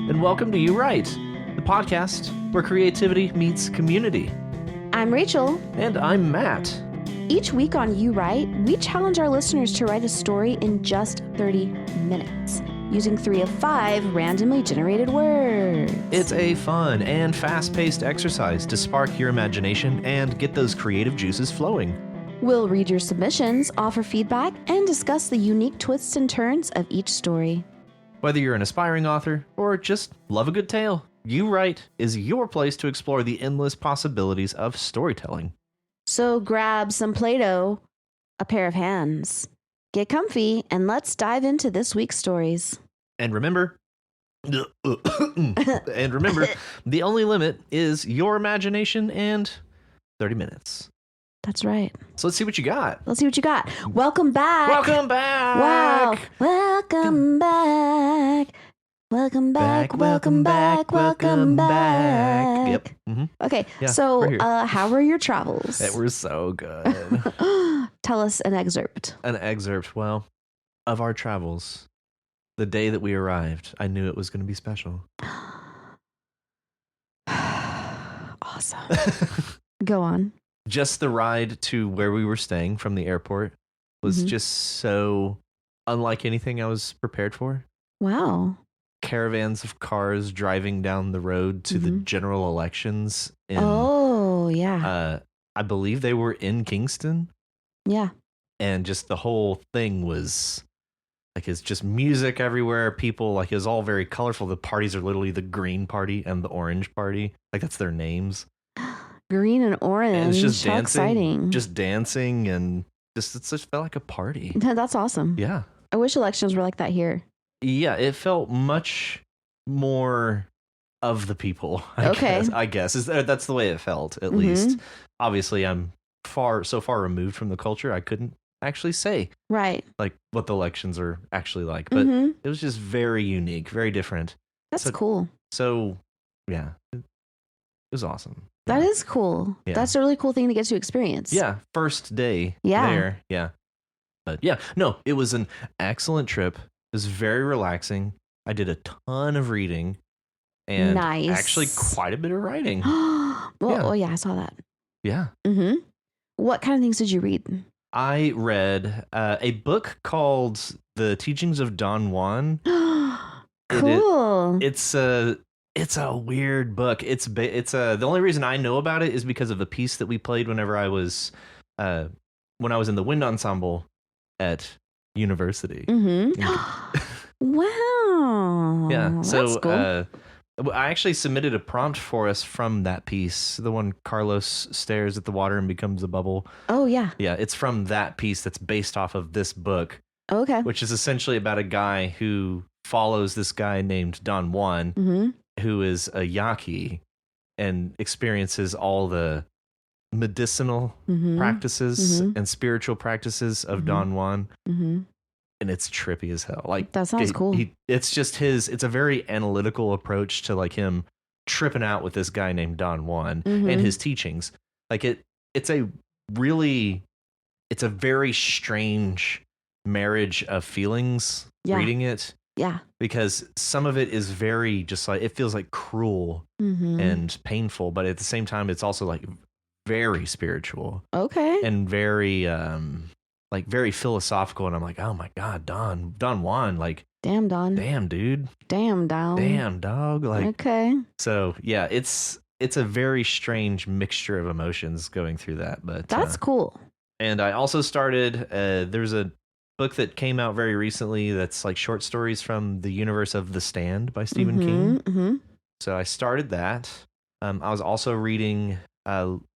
and welcome to You Right, the podcast where creativity meets community. I'm Rachel. And I'm Matt. Each week on You Right, we challenge our listeners to write a story in just 30 minutes, using 3 of 5 randomly generated words. It's a fun and fast-paced exercise to spark your imagination and get those creative juices flowing. We'll read your submissions, offer feedback, and discuss the unique twists and turns of each story. Whether you're an aspiring author or just love a good tale, You Right is your place to explore the endless possibilities of storytelling. So grab some Play-Doh, a pair of hands, get comfy, and let's dive into this week's stories. And remember, the only limit is your imagination and 30 minutes. That's right. So let's see what you got. Welcome back. Welcome back. Wow. Welcome back. Welcome back. Welcome back. Welcome back. Yep. Mm-hmm. Okay. Yeah, so, how were your travels? They were so good. Tell us an excerpt. An excerpt, well, of our travels. The day that we arrived, I knew it was going to be special. Awesome. Go on. Just the ride to where we were staying from the airport was just so unlike anything I was prepared for. Wow. Caravans of cars driving down the road to the general elections. Yeah. I believe they were in Kingston. Yeah. And just the whole thing was like, it's just music everywhere. People, like, it was all very colorful. The parties are literally the green party and the orange party. Like, that's their names. Green and orange. And it's just How dancing, exciting. just dancing, and it just felt like a party. That's awesome. Yeah. I wish elections were like that here. Yeah, it felt much more of the people. I guess that's the way it felt, at least. Obviously, I'm so far removed from the culture, I couldn't actually say right like what the elections are actually like, but it was just very unique, very different. That's cool. So yeah, it was awesome. That is cool. Yeah. That's a really cool thing to get to experience. Yeah, first day there. Yeah. But yeah, no, it was an excellent trip. It was very relaxing. I did a ton of reading and actually quite a bit of writing. Oh yeah, I saw that. Yeah. What kind of things did you read? I read a book called The Teachings of Don Juan. Cool. It's a weird book. The only reason I know about it is because of a piece that we played whenever I was when I was in the wind ensemble at university. Wow. Yeah. So that's cool. I actually submitted a prompt for us from that piece, the one Carlos stares at the water and becomes a bubble. Oh yeah. Yeah, it's from that piece that's based off of this book. Okay. Which is essentially about a guy who follows this guy named Don Juan, who is a Yaqui and experiences all the medicinal practices and spiritual practices of Don Juan. And it's trippy as hell. Like, that sounds cool. It's just it's a very analytical approach to like him tripping out with this guy named Don Juan and his teachings. Like it's a very strange marriage of feelings reading it. Yeah. Because some of it is very just like, it feels like cruel and painful, but at the same time, it's also like very spiritual. Okay. And very, like very philosophical. And I'm like, oh my God, Don Juan, like, damn, Don. Damn, dude. Damn, Don. Damn, dog. Like, okay. So yeah, it's a very strange mixture of emotions going through that, but that's cool. And I also started, there's a book that came out very recently that's like short stories from the universe of The Stand by Stephen King. So I started that. I was also reading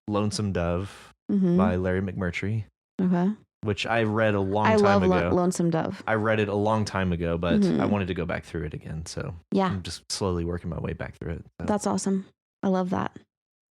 Lonesome Dove by Larry McMurtry. Okay. Which I read a long time ago. I love Lonesome Dove. I read it a long time ago, but I wanted to go back through it again. So yeah, I'm just slowly working my way back through it. So. That's awesome. I love that.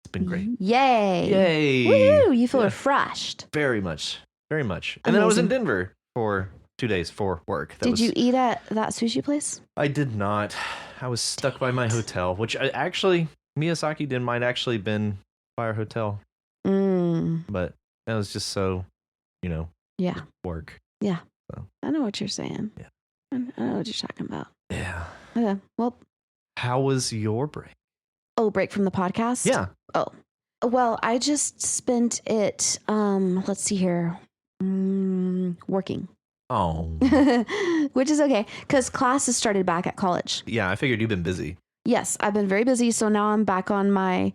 It's been great. Yay. Yay. Woohoo. You feel refreshed. Very much. Very much. And then I was in Denver for 2 days for work. Did you eat at that sushi place? I did not. I was stuck by my hotel, which Miyazaki Den might actually been by our hotel. But that was just so, work. Yeah. So. I know what you're saying. Yeah. I know what you're talking about. Yeah. Okay. Well, How was your break? Oh, break from the podcast? Yeah. Oh, well, I just spent it, let's see here, working. Oh. Which is okay, because classes started back at college. Yeah, I figured you've been busy. Yes, I've been very busy. So now I'm back on my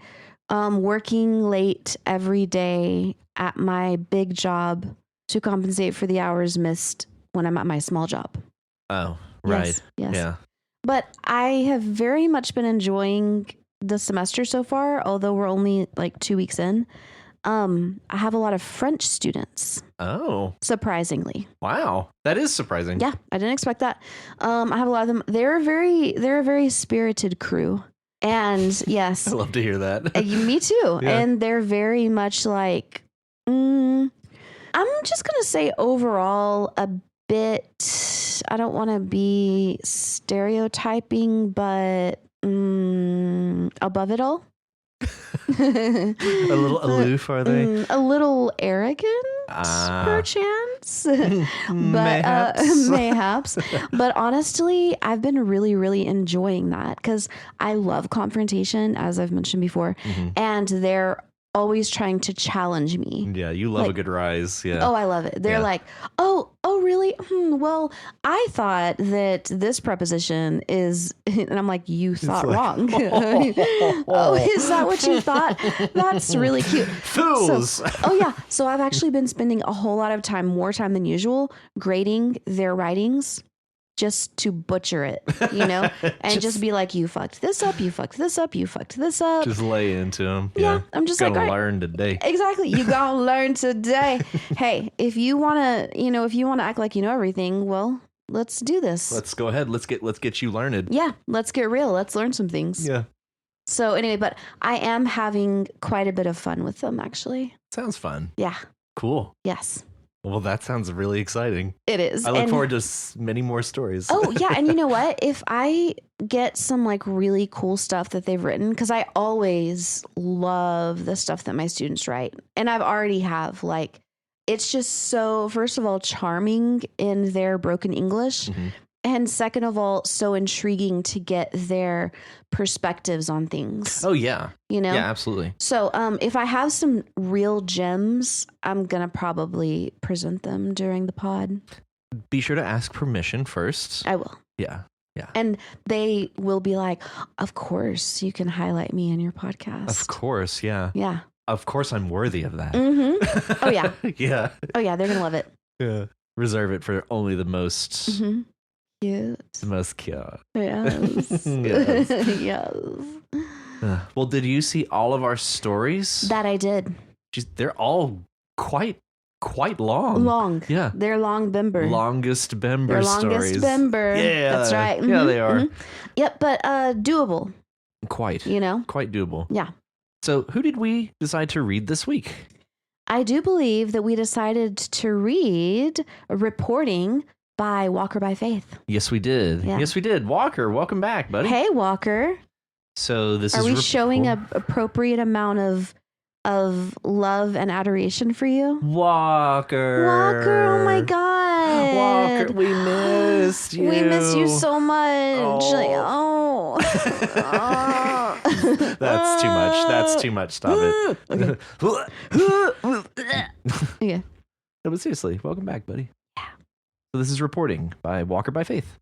working late every day at my big job to compensate for the hours missed when I'm at my small job. Oh, right. Yes. Yeah. But I have very much been enjoying the semester so far, although we're only like 2 weeks in. I have a lot of French students. Oh. Surprisingly. Wow. That is surprising. Yeah, I didn't expect that. I have a lot of them. They're a very spirited crew. And yes. I love to hear that. Me too. Yeah. And they're very much like, I'm just going to say overall a bit, I don't want to be stereotyping, but above it all. A little aloof, are they? A little arrogant, perchance. But mayhaps. But honestly, I've been really enjoying that because I love confrontation, as I've mentioned before, and they're always trying to challenge me. Yeah, you love a good rise. Yeah. Oh, I love it. They're like, oh, really? Well, I thought that this preposition is, and I'm like, you thought wrong. Oh, is that what you thought? That's really cute. Fools. So I've actually been spending a whole lot of time, more time than usual, grading their writings. Just to butcher it, and just be like, you fucked this up, you fucked this up, you fucked this up. Just lay into them. Yeah, I'm just gonna learn today. Exactly, you gonna learn today. Hey, if you wanna, act like you know everything, well, let's do this. Let's go ahead. Let's get you learned. Yeah, let's get real. Let's learn some things. Yeah. So anyway, but I am having quite a bit of fun with them, actually. Sounds fun. Yeah. Cool. Yes. Well, that sounds really exciting. It is. I look forward to many more stories. Oh, yeah. And you know what? If I get some like really cool stuff that they've written, because I always love the stuff that my students write. And I've already have like, it's just so, first of all, charming in their broken English. And second of all, so intriguing to get their perspectives on things. Oh, yeah. Yeah, absolutely. So if I have some real gems, I'm going to probably present them during the pod. Be sure to ask permission first. I will. Yeah. And they will be like, of course, you can highlight me in your podcast. Of course, yeah. Yeah. Of course, I'm worthy of that. Oh, yeah. Yeah. Oh, yeah. They're going to love it. Yeah. Reserve it for only the most... Cute. The most cute. Yes. Yes. Well, did you see all of our stories? That I did. They're all quite long. Yeah. They're Laungustbember. Laungustbember stories. Laungustbember. Yeah. That's right. Yeah, they are. Yep, but doable. Quite. Quite doable. Yeah. So who did we decide to read this week? I do believe that we decided to read Reporting by Walker by Faith. Yes, we did. Yeah. Yes, we did. Walker, welcome back, buddy. Hey, Walker. So this Are we showing an appropriate amount of love and adoration for you? Walker, oh my God. Walker, we missed you. We miss you so much. That's too much. That's too much. Stop it. Yeah. No, but seriously, welcome back, buddy. So this is Reporting by Walker by Faith.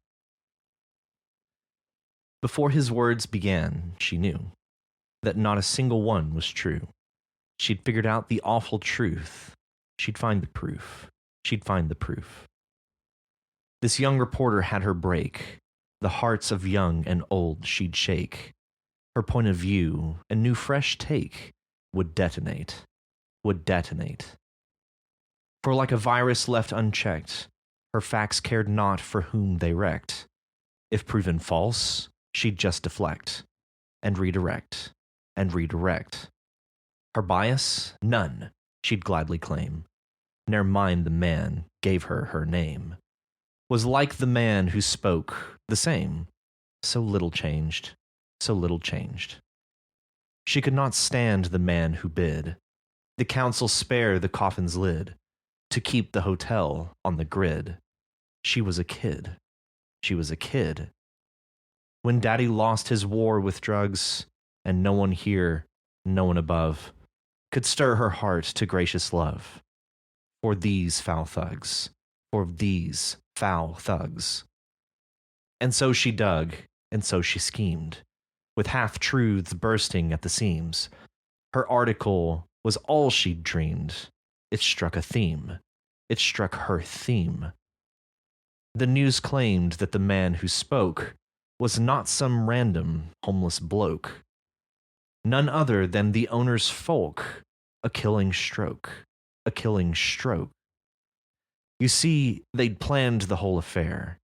Before his words began, she knew that not a single one was true. She'd figured out the awful truth. She'd find the proof. She'd find the proof. This young reporter had her break. The hearts of young and old she'd shake. Her point of view, a new fresh take, would detonate. For like a virus left unchecked, her facts cared not for whom they wrecked. If proven false, she'd just deflect, and redirect. Her bias? None, she'd gladly claim. Ne'er mind the man gave her name. Was like the man who spoke, the same. So little changed. She could not stand the man who bid the council spare the coffin's lid to keep the hotel on the grid. She was a kid. when Daddy lost his war with drugs, and no one here, no one above, could stir her heart to gracious love. For these foul thugs, for these foul thugs. And so she dug, and so she schemed, with half-truths bursting at the seams. Her article was all she'd dreamed. It struck a theme. It struck her theme. The news claimed that the man who spoke was not some random homeless bloke. None other than the owner's folk. A killing stroke. A killing stroke. You see, they'd planned the whole affair.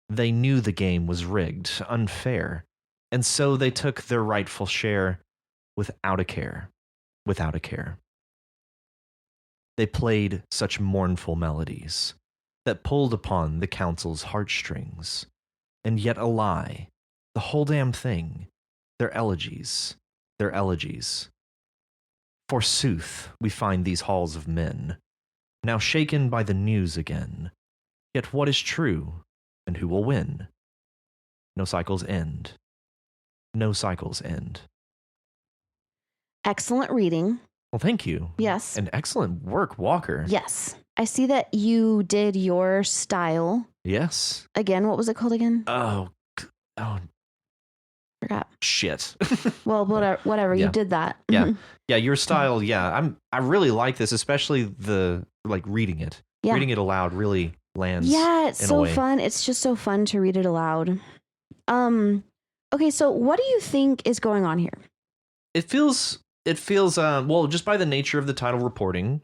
They knew the game was rigged, unfair, and so they took their rightful share without a care, without a care. They played such mournful melodies that pulled upon the council's heartstrings, and yet a lie, the whole damn thing, their elegies, their elegies. Forsooth, we find these halls of men, now shaken by the news again. Yet what is true, and who will win? No cycles end. No cycles end. Excellent reading. Well, thank you. Yes. And excellent work, Walker. Yes. I see that you did your style. Yes. Again, what was it called again? Oh, forgot. Shit. Well, whatever. Yeah. You did that. Yeah. Yeah. Your style. Yeah. I really like this, especially the reading it. Yeah. Reading it aloud really lands. Yeah. It's so fun. It's just so fun to read it aloud. Okay. So what do you think is going on here? It feels, well, just by the nature of the title reporting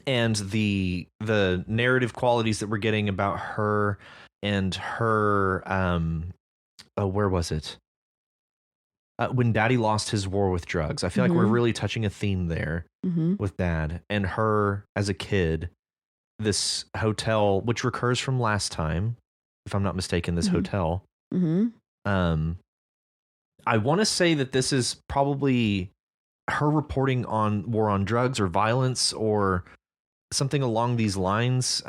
and the narrative qualities that we're getting about her and her, where was it? When Daddy lost his war with drugs. I feel like we're really touching a theme there with Dad and her as a kid. This hotel, which recurs from last time, if I'm not mistaken, this hotel. I want to say that this is probably her reporting on war on drugs or violence or something along these lines.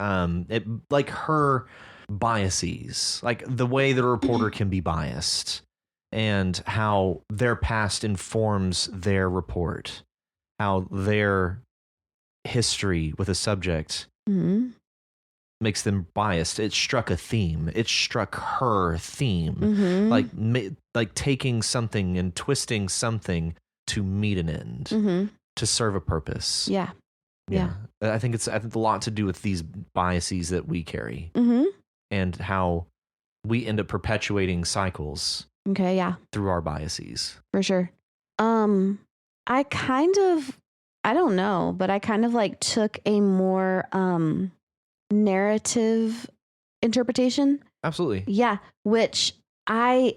Like her biases, like the way that a reporter can be biased and how their past informs their report, how their history with a subject makes them biased. It struck a theme. It struck her theme, like taking something and twisting something to meet an end, to serve a purpose. Yeah. I think it's a lot to do with these biases that we carry and how we end up perpetuating cycles. Okay. Yeah. Through our biases. For sure. I don't know, but I kind of like took a more, narrative interpretation. Absolutely. Yeah. Which I'm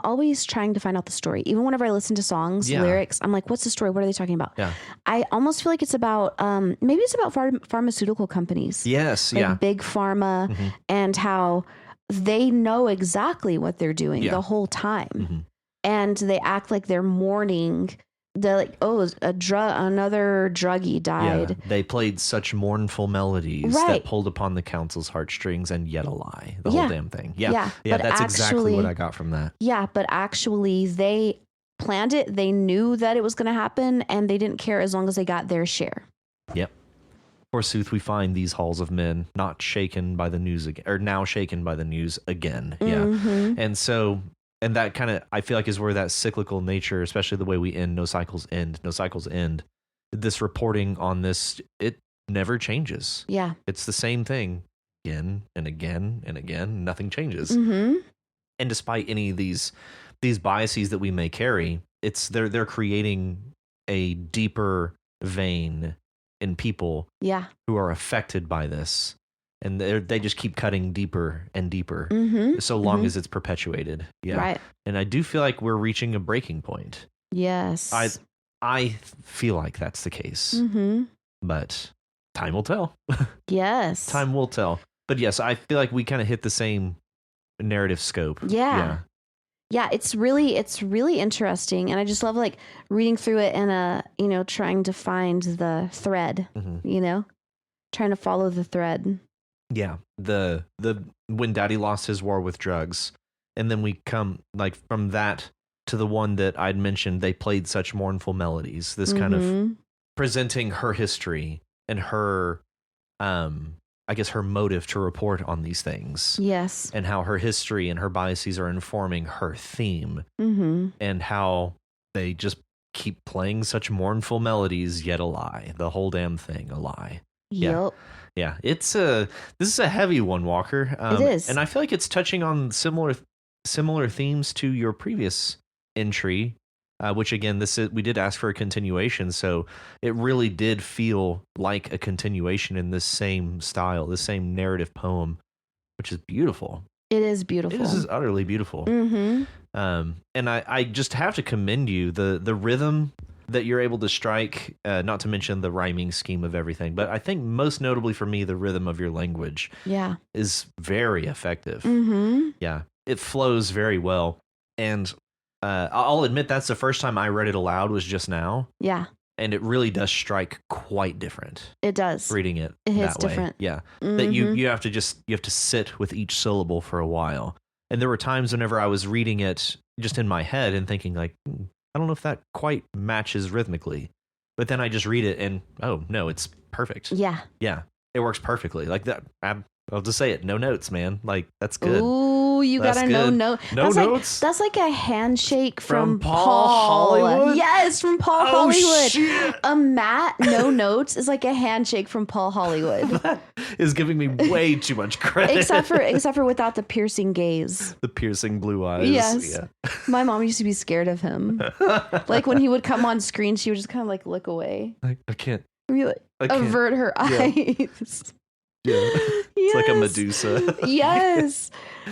always trying to find out the story. Even whenever I listen to songs, lyrics, I'm like, what's the story? What are they talking about? Yeah. I almost feel like it's about, maybe it's about pharmaceutical companies. Yes. Like big pharma and how they know exactly what they're doing the whole time. And they act like they're mourning. They're like, oh, another druggie died. Yeah, they played such mournful melodies that pulled upon the council's heartstrings, and yet a lie. The whole damn thing. Yeah, that's exactly what I got from that. Yeah, but actually they planned it. They knew that it was going to happen, and they didn't care as long as they got their share. Yep. Forsooth, we find these halls of men not shaken by the news again, or now shaken by the news again. Yeah, and so. And that kind of, I feel like, is where that cyclical nature, especially the way we end, no cycles end. This reporting on this, it never changes. Yeah. It's the same thing again and again and again. Nothing changes. And despite any of these biases that we may carry, they're creating a deeper vein in people who are affected by this. And they just keep cutting deeper and deeper so long as it's perpetuated. Yeah. Right. And I do feel like we're reaching a breaking point. Yes. I feel like that's the case. But time will tell. Yes. Time will tell. But yes, I feel like we kind of hit the same narrative scope. Yeah. Yeah, it's really interesting, and I just love like reading through it and trying to find the thread, trying to follow the thread. Yeah, the when Daddy lost his war with drugs, and then we come like from that to the one that I'd mentioned. They played such mournful melodies. This kind of presenting her history and her, I guess her motive to report on these things. Yes. And how her history and her biases are informing her theme, and how they just keep playing such mournful melodies, yet a lie. The whole damn thing, a lie. Yep. Yeah. This is a heavy one, Walker. It is. And I feel like it's touching on similar themes to your previous entry, which again, we did ask for a continuation. So it really did feel like a continuation in this same style, this same narrative poem, which is beautiful. It is beautiful. This is utterly beautiful. And I just have to commend you, the rhythm that you're able to strike, not to mention the rhyming scheme of everything, but I think most notably for me, the rhythm of your language is very effective. Yeah, it flows very well. And I'll admit that's the first time I read it aloud was just now. Yeah. And it really does strike quite different. It does. Reading it hits that way. Different. Yeah. That you have to sit with each syllable for a while. And there were times whenever I was reading it just in my head and thinking like, I don't know if that quite matches rhythmically. But then I just read it and, oh, no, it's perfect. Yeah. Yeah. It works perfectly. Like that. I'll just say it. No notes, man. Like, that's good. Ooh, you got a no note. No notes? That's like a handshake from Paul Hollywood? Yes, from Paul Hollywood. Shit. A Matt no notes is like a handshake from Paul Hollywood. That is giving me way too much credit. Except for without the piercing gaze. The piercing blue eyes. Yes. Yeah. My mom used to be scared of him. Like when he would come on screen, she would just kind of like look away. I can't. Like, avert her eyes. Yeah. It's like a Medusa. Yes.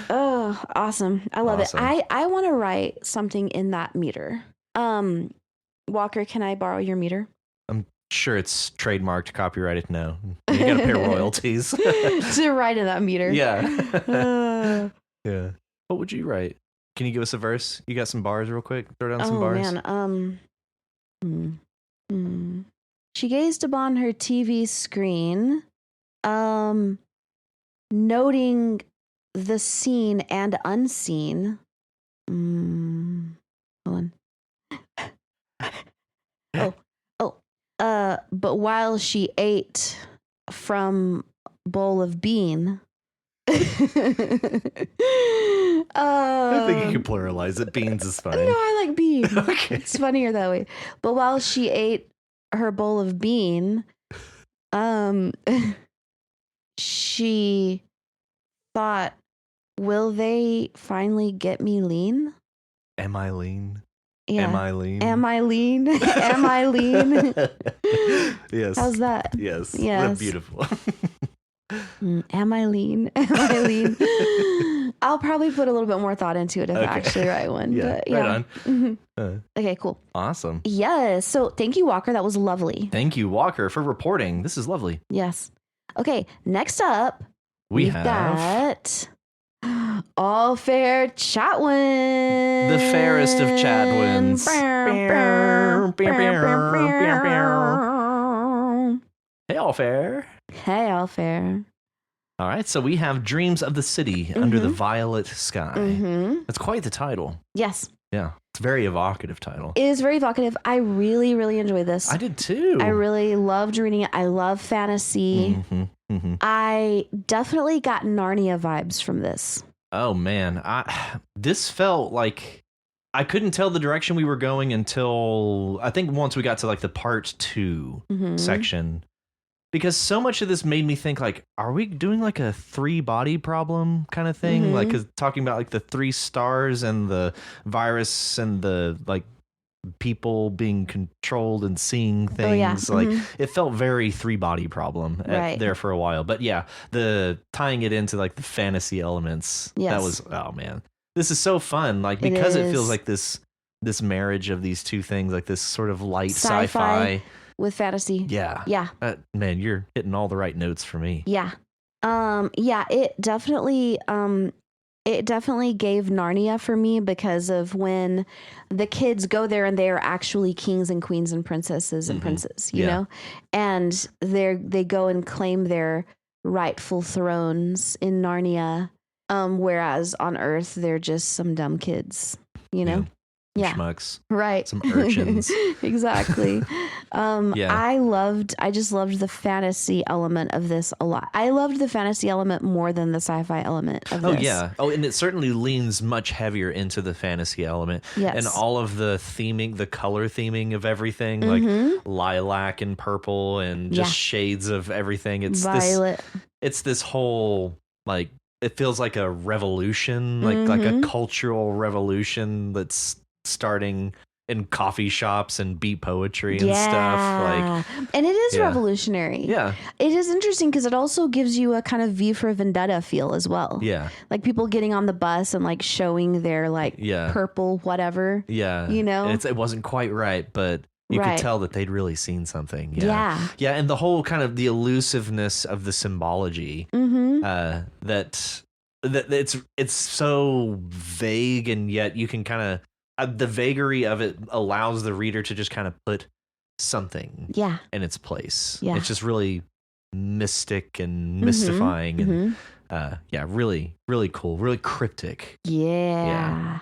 Oh, awesome. I love it. I want to write something in that meter. Walker, can I borrow your meter? I'm sure it's trademarked, copyrighted. No. You got to pay royalties. To write in that meter. Yeah. Yeah. What would you write? Can you give us a verse? You got some bars real quick? Throw down some bars. Man. She gazed upon her TV screen, noting the seen and unseen. Hold on. But while she ate from bowl of bean. I think you can pluralize it. Beans is fine. No, I like bean. Okay. It's funnier that way. But while she ate her bowl of bean, she thought, will they finally get me lean? Am I lean? Yeah. Am I lean? Am I lean? Am I lean? Yes. How's that? Yes. Yes. That's beautiful. Am I lean? Am I lean? I'll probably put a little bit more thought into it if I actually write one. Yeah, but, yeah. Right on. Okay, cool. Awesome. Yes. So thank you, Walker. That was lovely. Thank you, Walker, for reporting. This is lovely. Yes. Okay, next up, we've got All Fair Chatwin. The fairest of Chatwins. Hey, All Fair. Hey, All Fair. All right, so we have Dreams of the City Under the Violet Sky. That's quite the title. Yes. Yeah, it's a very evocative title. It is very evocative. I really, really enjoyed this. I did too. I really loved reading it. I love fantasy. I definitely got Narnia vibes from this. Oh, man. This felt like I couldn't tell the direction we were going until I think once we got to like the part 2 section. Because so much of this made me think like, are we doing like a 3-body problem kind of thing? Like, 'cause talking about like the 3 stars and the virus and the like people being controlled and seeing things. Like it felt very 3-body problem there for a while. But yeah, the tying it into like the fantasy elements, that was, oh man, this is so fun. Like, because it feels like this marriage of these two things, like this sort of light sci-fi with fantasy. Yeah. Yeah. Man, you're hitting all the right notes for me. Yeah. Yeah, it definitely gave Narnia for me because of when the kids go there and they are actually kings and queens and princesses and princes, you know, and they go and claim their rightful thrones in Narnia. Whereas on Earth, they're just some dumb kids, you know? Yeah. Schmucks. Right. Some urchins. Exactly. I just loved the fantasy element of this a lot. I loved the fantasy element more than the sci-fi element of this. Oh, yeah. Oh, and it certainly leans much heavier into the fantasy element. Yes. And all of the theming, the color theming of everything, like lilac and purple and just shades of everything. It's violet. It's this whole, like, it feels like a revolution, like a cultural revolution that's starting in coffee shops and beat poetry and stuff. And it is revolutionary. Yeah. It is interesting because it also gives you a kind of V for Vendetta feel as well. Yeah. Like people getting on the bus and like showing their like purple whatever. Yeah. You know? It wasn't quite right, but you could tell that they'd really seen something. Yeah. And the whole kind of the elusiveness of the symbology that it's so vague, and yet you can kind of the vagary of it allows the reader to just kind of put something in its place. Yeah. It's just really mystic and mystifying and really, really cool, really cryptic. Yeah.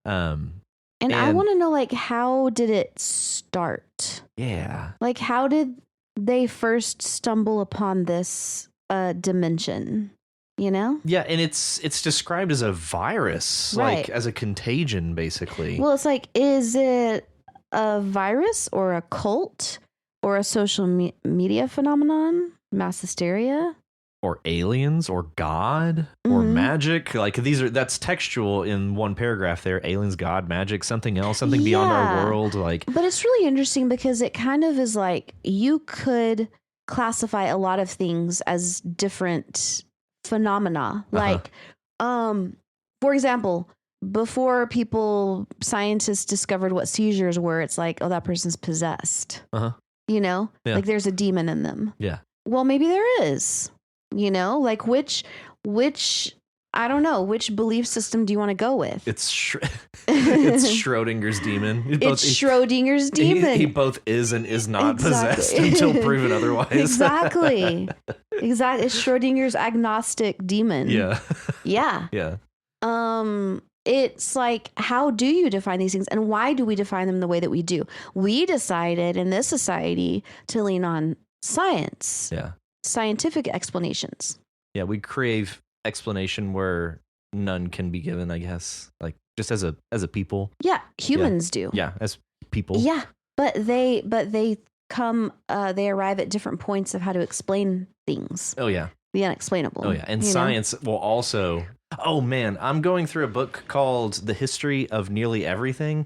And I want to know, like, how did it start? Yeah. Like, how did they first stumble upon this dimension? You know? Yeah, and it's described as a virus, like as a contagion, basically. Well, it's like, is it a virus or a cult or a social media phenomenon? Mass hysteria? Or aliens or God or magic? Like that's textual in one paragraph there. Aliens, God, magic, something else, something beyond our world. Like, but it's really interesting because it kind of is like you could classify a lot of things as different phenomena. Like, for example, before scientists discovered what seizures were, it's like, oh, that person's possessed. You know, like there's a demon in them. Yeah. Well, maybe there is. You know, like which I don't know, which belief system do you want to go with? It's Schrodinger's demon. Schrodinger's demon. He both is and is not possessed until proven otherwise. Exactly. It's Schrodinger's agnostic demon. Yeah. Yeah. It's like, how do you define these things, and why do we define them the way that we do? We decided in this society to lean on science. Yeah. Scientific explanations. Yeah, we crave explanation where none can be given, I guess. Like just as a people. Yeah, humans do. Yeah, as people. Yeah, but they they arrive at different points of how to explain things. Oh yeah. The unexplainable. Oh yeah, and science will also. Oh man, I'm going through a book called The History of Nearly Everything,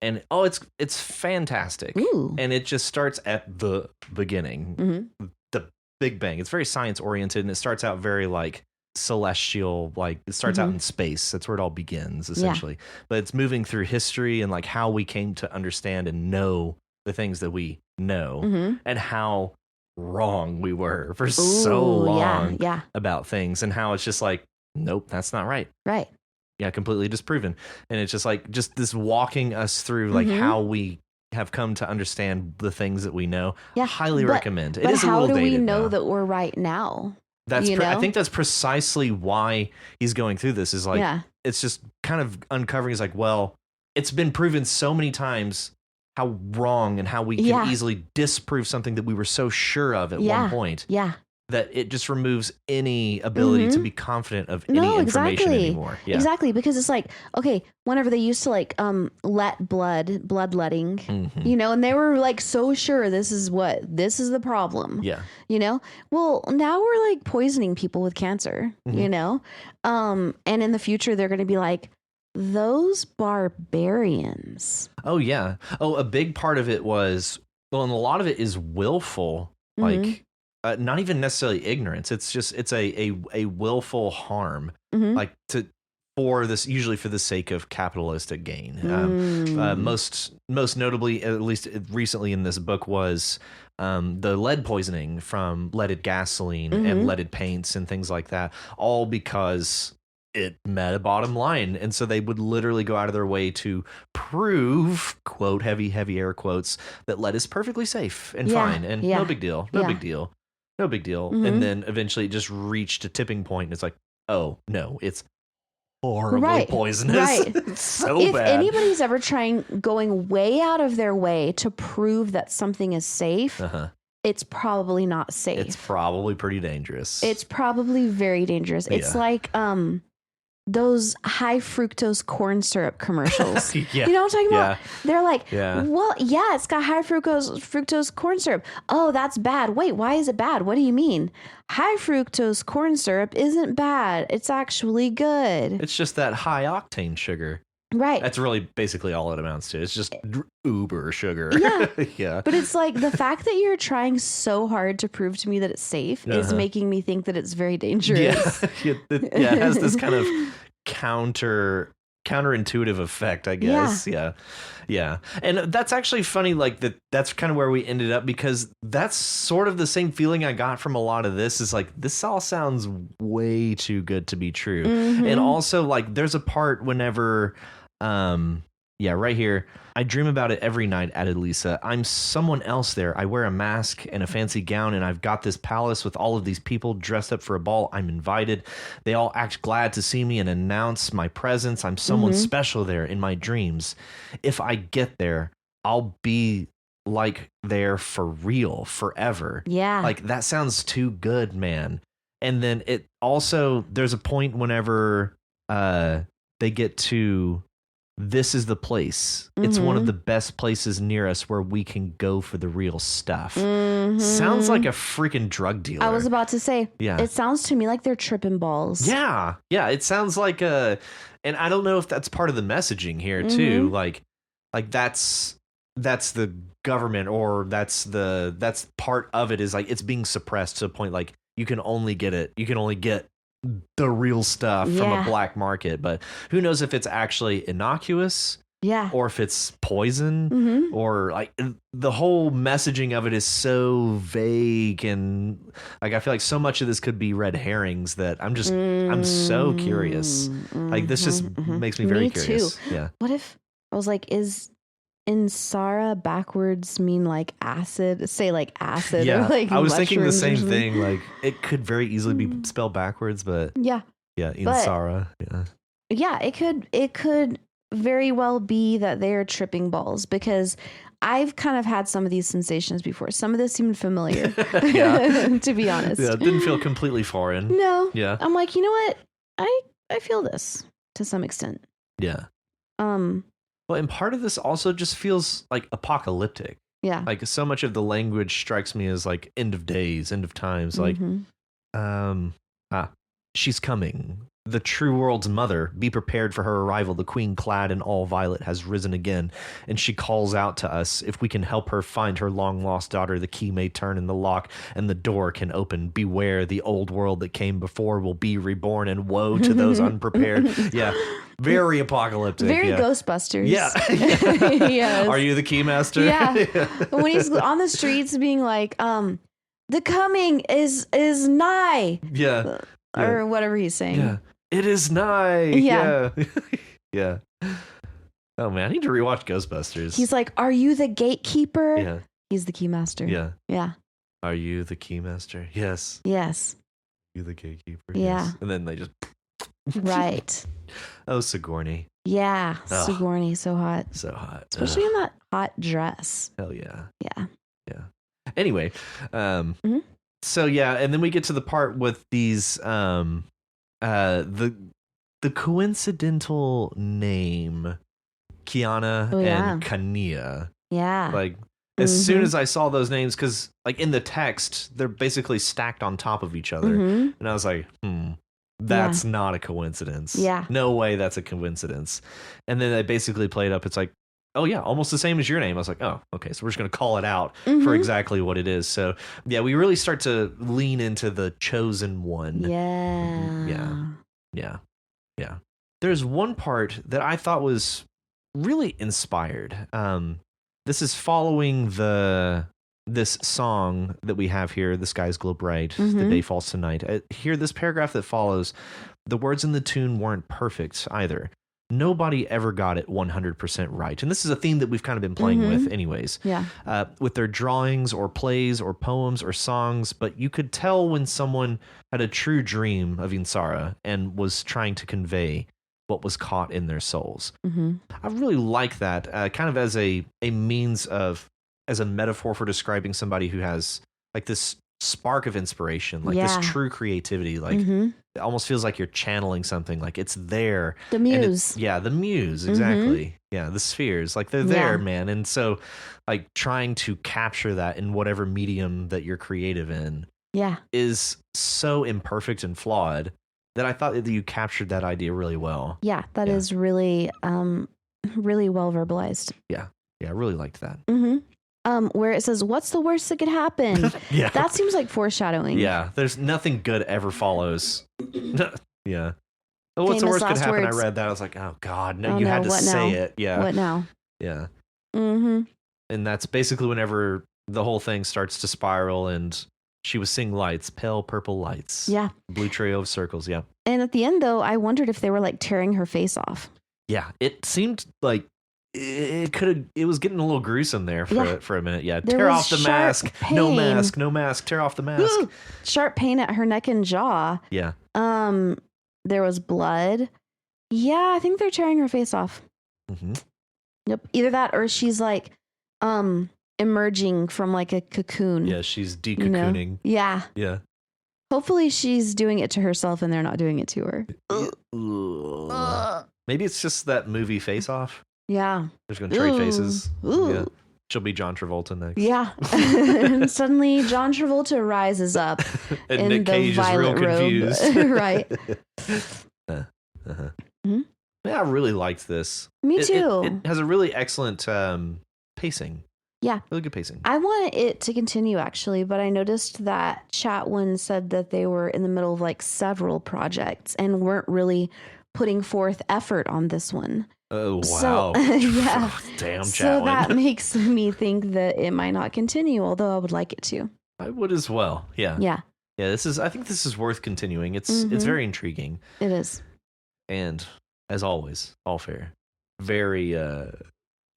and it's fantastic. Ooh. And it just starts at the beginning. The Big Bang. It's very science oriented, and it starts out very like celestial, like it starts out in space. That's where it all begins, essentially. But it's moving through history and like how we came to understand and know the things that we know, and how wrong we were for so long about things, and how it's just like, nope, that's not right. Right. Yeah, completely disproven. And it's just like this walking us through like how we have come to understand the things that we know. Yeah, highly recommend. It is a little dated. How do we know that we're right now? I think that's precisely why he's going through this. Is like it's just kind of uncovering. Is like, well, it's been proven so many times how wrong and how we can easily disprove something that we were so sure of at one point. Yeah. That it just removes any ability to be confident of any information anymore. Yeah. Exactly, because it's like, okay, whenever they used to like let bloodletting, you know, and they were like so sure this is the problem. Yeah. You know? Well, now we're like poisoning people with cancer, you know? And in the future they're gonna be like, those barbarians. Oh yeah. Oh, a big part of it was, well, and a lot of it is willful, like not even necessarily ignorance. It's just a willful harm, like usually for the sake of capitalistic gain. Most notably, at least recently in this book, was the lead poisoning from leaded gasoline and leaded paints and things like that. All because it met a bottom line, and so they would literally go out of their way to prove, quote, heavy air quotes, that lead is perfectly safe and fine and no big deal. And then eventually it just reached a tipping point, and it's like, oh no, it's horribly poisonous. Right. It's so if bad. If anybody's ever going way out of their way to prove that something is safe, it's probably not safe. It's probably pretty dangerous. It's probably very dangerous. It's like those high fructose corn syrup commercials. You know what I'm talking about? They're like, well, yeah, it's got high fructose corn syrup. Oh, that's bad. Wait, why is it bad? What do you mean? High fructose corn syrup isn't bad. It's actually good. It's just that high octane sugar. Right. That's really basically all it amounts to. It's just uber sugar. Yeah. But it's like the fact that you're trying so hard to prove to me that it's safe is making me think that it's very dangerous. It has this kind of counterintuitive effect, I guess. Yeah. And that's actually funny, like that's kind of where we ended up, because that's sort of the same feeling I got from a lot of this, is like, this all sounds way too good to be true. And also, like, there's a part whenever right here. I dream about it every night, added Lisa. I'm someone else there. I wear a mask and a fancy gown, and I've got this palace with all of these people dressed up for a ball. I'm invited. They all act glad to see me and announce my presence. I'm someone special there in my dreams. If I get there, I'll be like there for real, forever. Yeah. Like, that sounds too good, man. And then it also, there's a point whenever they get to, this is the place. It's one of the best places near us where we can go for the real stuff. Sounds like a freaking drug dealer. I was about to say, it sounds to me like they're tripping balls. Yeah. It sounds like and I don't know if that's part of the messaging here too. Like that's the government, or that's part of it, is like, it's being suppressed to a point, like, you can only get the real stuff from a black market. But who knows if it's actually innocuous, or if it's poison, or like, the whole messaging of it is so vague, and like, I feel like so much of this could be red herrings that I'm so curious. Like, this just makes me very curious. Too. Yeah. What if I was like, is Insara backwards mean like acid? Say like acid. Yeah, or like I was thinking the same thing. Like, it could very easily be spelled backwards, but Insara. It could very well be that they are tripping balls, because I've kind of had some of these sensations before. Some of this seemed familiar, to be honest. Yeah, it didn't feel completely foreign. No. Yeah. I'm like, you know what? I feel this to some extent. Yeah. Well, and part of this also just feels like apocalyptic. Yeah. Like, so much of the language strikes me as like end of days, end of times. Like, she's coming. The true world's mother. Be prepared for her arrival. The queen, clad in all violet, has risen again, and she calls out to us. If we can help her find her long-lost daughter, the key may turn in the lock, and the door can open. Beware, the old world that came before will be reborn, and woe to those unprepared. Yeah. Very apocalyptic. Very Ghostbusters. Yeah. Yes. Are you the keymaster? Yeah. When he's on the streets being like, the coming is nigh. Yeah. Or whatever he's saying. Yeah. It is nigh. Yeah. Yeah. Oh man, I need to rewatch Ghostbusters. He's like, are you the gatekeeper? Yeah. He's the keymaster. Yeah. Yeah. Are you the keymaster? Yes. Yes. You the gatekeeper? Yeah. Yes. And then they just right. Oh, Sigourney. Yeah. Oh. Sigourney, so hot. So hot. Especially in that hot dress. Hell yeah. Yeah. Yeah. Anyway, so yeah, and then we get to the part with these the coincidental name Kiana and Kania. Yeah. Like, as soon as I saw those names, because like in the text they're basically stacked on top of each other, and I was like, that's not a coincidence. Yeah. No way that's a coincidence. And then they basically played up, it's like, oh yeah, almost the same as your name. I was like, oh, okay, so we're just going to call it out for exactly what it is. So yeah, we really start to lean into the chosen one. Yeah. There's one part that I thought was really inspired. This is following this song that we have here, The Skies Glow Bright, The Day Falls Tonight. Here, this paragraph that follows, the words in the tune weren't perfect either. nobody ever got it 100% right. And this is a theme that we've kind of been playing with anyways. Yeah. With their drawings or plays or poems or songs, but you could tell when someone had a true dream of Insara and was trying to convey what was caught in their souls. I really like that kind of as a means of, as a metaphor for describing somebody who has like this spark of inspiration, like this true creativity, like it almost feels like you're channeling something, like it's there. The muse. The muse, exactly. Yeah, the spheres, like they're there, man. And so like trying to capture that in whatever medium that you're creative in is so imperfect and flawed that I thought that you captured that idea really well. Yeah, that is really, really well verbalized. Yeah, I really liked that. Where it says, "What's the worst that could happen?" That seems like foreshadowing. Yeah, there's nothing good ever follows. Yeah. Oh, what's the worst could happen? Words. I read that. I was like, oh God, no, you had to say it. Yeah. What now? Yeah. And that's basically whenever the whole thing starts to spiral and she was seeing lights, pale purple lights. Yeah. Blue trio of circles. Yeah. And at the end, though, I wondered if they were like tearing her face off. Yeah. It seemed like it was getting a little gruesome there for a minute. Yeah. Tear off the mask. Pain. No mask. Tear off the mask. Sharp pain at her neck and jaw. Yeah. There was blood. Yeah, I think they're tearing her face off. Yep. Either that or she's like emerging from like a cocoon. Yeah, she's decocooning. Yeah. Yeah. Hopefully she's doing it to herself and they're not doing it to her. Maybe it's just that movie Face Off. Yeah. There's going to trade faces. Yeah. She'll be John Travolta next. Yeah. And suddenly John Travolta rises up and in Nick the Cage violet is real confused. robe. Right. Yeah, I really liked this. Me too. It has a really excellent pacing. Yeah. Really good pacing. I want it to continue actually, but I noticed that Chatwin said that they were in the middle of like several projects and weren't really putting forth effort on this one. Oh, wow. So, yeah. Damn, Chatwin. So that makes me think that it might not continue, although I would like it to. I would as well. Yeah. Yeah. Yeah, I think this is worth continuing. It's very intriguing. It is. And as always, all fair. Very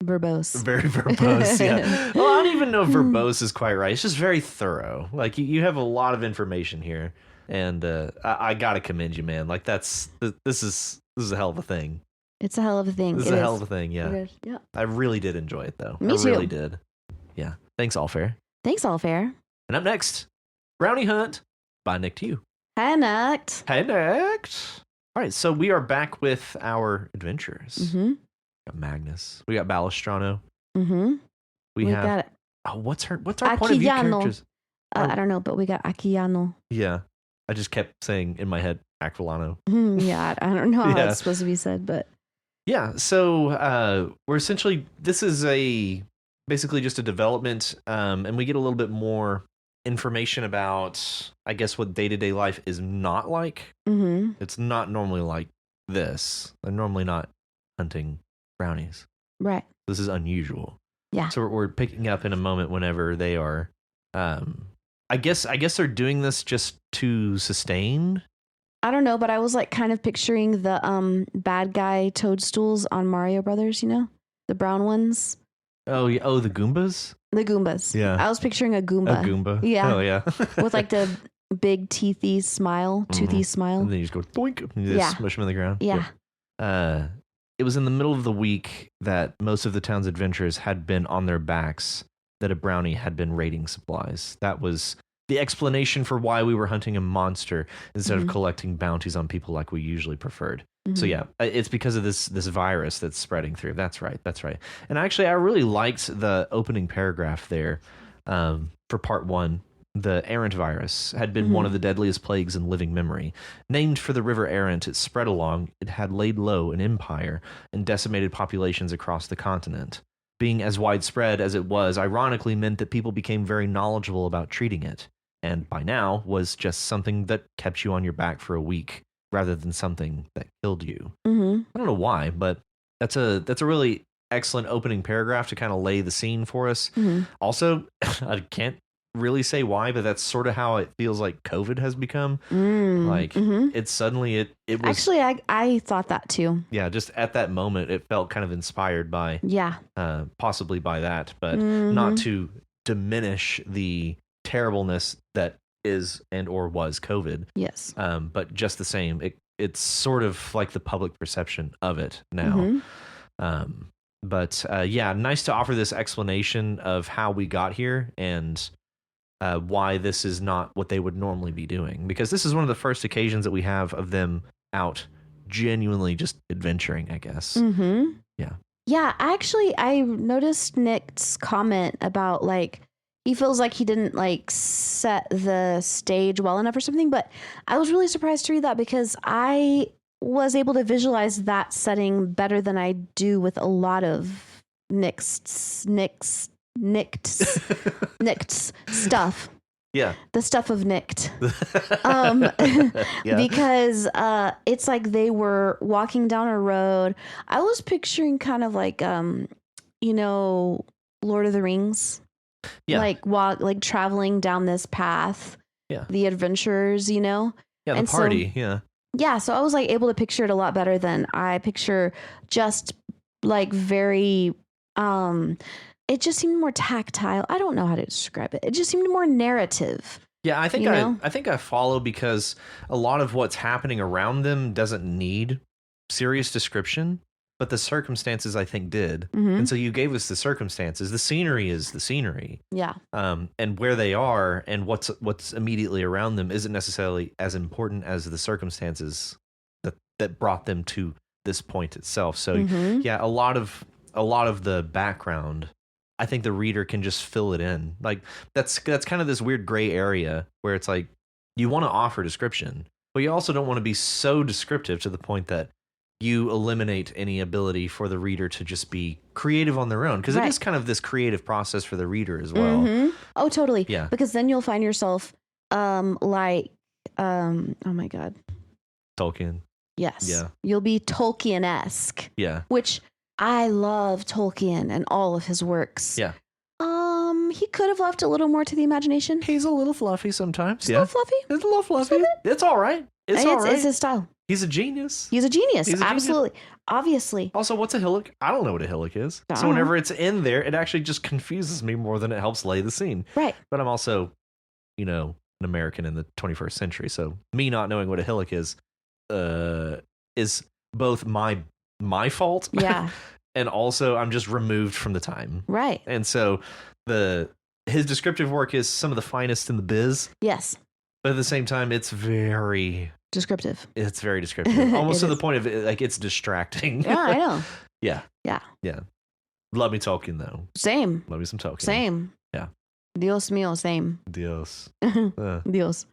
verbose. Very verbose, yeah. Well, I don't even know if verbose is quite right. It's just very thorough. Like you have a lot of information here. And I gotta commend you, man. Like this is a hell of a thing. It's a hell of a thing. This is a hell of a thing, yeah. It is. Yeah. I really did enjoy it though. Me too. I really did. Yeah. Thanks, All Fair. Thanks, All Fair. And up next, Brownie Hunt by Nick Tew. Hi, Nick. Hi, Nick. All right, so we are back with our adventures. We got Magnus. We got Balistrano. We got what's our Akiyano. point of view characters? I don't know, but we got Akiyano. Yeah. I just kept saying in my head Aquilano. Yeah, I don't know how it's supposed to be said, but yeah. So we're essentially, this is basically just a development, and we get a little bit more information about, I guess, what day-to-day life is not like. It's not normally like this. They're normally not hunting brownies. Right. This is unusual. Yeah. So we're picking up in a moment whenever they are, I guess they're doing this just to sustain. I don't know, but I was like kind of picturing the bad guy toadstools on Mario Brothers, you know? The brown ones. Oh, yeah. Oh, the Goombas? The Goombas. Yeah. I was picturing a Goomba. A Goomba. Yeah. Oh, yeah. With like the big toothy smile. And then you just go boink and you just smush them in the ground. Yeah. Yep. It was in the middle of the week that most of the town's adventurers had been on their backs, that a brownie had been raiding supplies. That was the explanation for why we were hunting a monster instead of collecting bounties on people like we usually preferred. So yeah, it's because of this virus that's spreading through. That's right. And actually, I really liked the opening paragraph there for part 1. The errant virus had been one of the deadliest plagues in living memory. Named for the river Errant it spread along, it had laid low an empire and decimated populations across the continent. Being as widespread as it was, ironically meant that people became very knowledgeable about treating it, and by now was just something that kept you on your back for a week, rather than something that killed you. I don't know why, but that's a really excellent opening paragraph to kind of lay the scene for us. Also, I can't really say why, but that's sort of how it feels like COVID has become. It's suddenly it was actually I thought that too. Yeah, just at that moment it felt kind of inspired by possibly by that, but not to diminish the terribleness that is and or was COVID. Yes. But just the same, it's sort of like the public perception of it now. But nice to offer this explanation of how we got here and why this is not what they would normally be doing, because this is one of the first occasions that we have of them out genuinely just adventuring, I guess. Yeah, actually I noticed Nick's comment about like he feels like he didn't like set the stage well enough or something, but I was really surprised to read that because I was able to visualize that setting better than I do with a lot of Nick's stuff. Yeah. The stuff of Nicked. Because it's like they were walking down a road. I was picturing kind of like Lord of the Rings. Yeah. Like traveling down this path. Yeah. The adventurers, Yeah, the party, Yeah, so I was like able to picture it a lot better than I picture just like very it just seemed more tactile. I don't know how to describe it. It just seemed more narrative. Yeah, I think I follow because a lot of what's happening around them doesn't need serious description, but the circumstances I think did. And so you gave us the circumstances. The scenery is the scenery. Yeah. And where they are and what's immediately around them isn't necessarily as important as the circumstances that brought them to this point itself. So yeah, a lot of the background, I think the reader can just fill it in. Like that's kind of this weird gray area where it's like you want to offer description, but you also don't want to be so descriptive to the point that you eliminate any ability for the reader to just be creative on their own, because it is kind of this creative process for the reader as well. Oh, totally. Yeah. Because then you'll find yourself oh my God. Tolkien. Yes. Yeah. You'll be Tolkien-esque. Yeah. Which I love Tolkien and all of his works. Yeah. He could have left a little more to the imagination. He's a little fluffy sometimes. A little fluffy. It's a little fluffy. It's all right. It's all right. It's his style. He's a genius. Absolutely. Obviously. Also, what's a hillock? I don't know what a hillock is. So whenever it's in there, it actually just confuses me more than it helps lay the scene. Right. But I'm also, an American in the 21st century. So me not knowing what a hillock is both my fault. Yeah. And also I'm just removed from the time. Right. And so his descriptive work is some of the finest in the biz. Yes. But at the same time, it's very descriptive. It's very descriptive. Almost to the point of like it's distracting. Yeah, I know. Yeah. Yeah. Yeah. Love me Tolkien though. Same. Love me some Tolkien. Same. Yeah. Dios mío, same. Dios. Dios.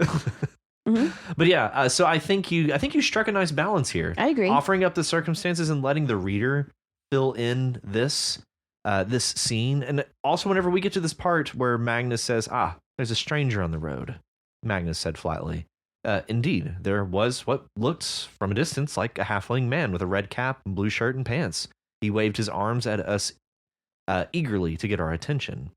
But yeah, so I think you struck a nice balance here. I agree. Offering up the circumstances and letting the reader fill in this scene. And also whenever we get to this part where Magnus says, there's a stranger on the road, Magnus said flatly. Indeed, there was what looked from a distance like a halfling man with a red cap and blue shirt and pants. He waved his arms at us eagerly to get our attention.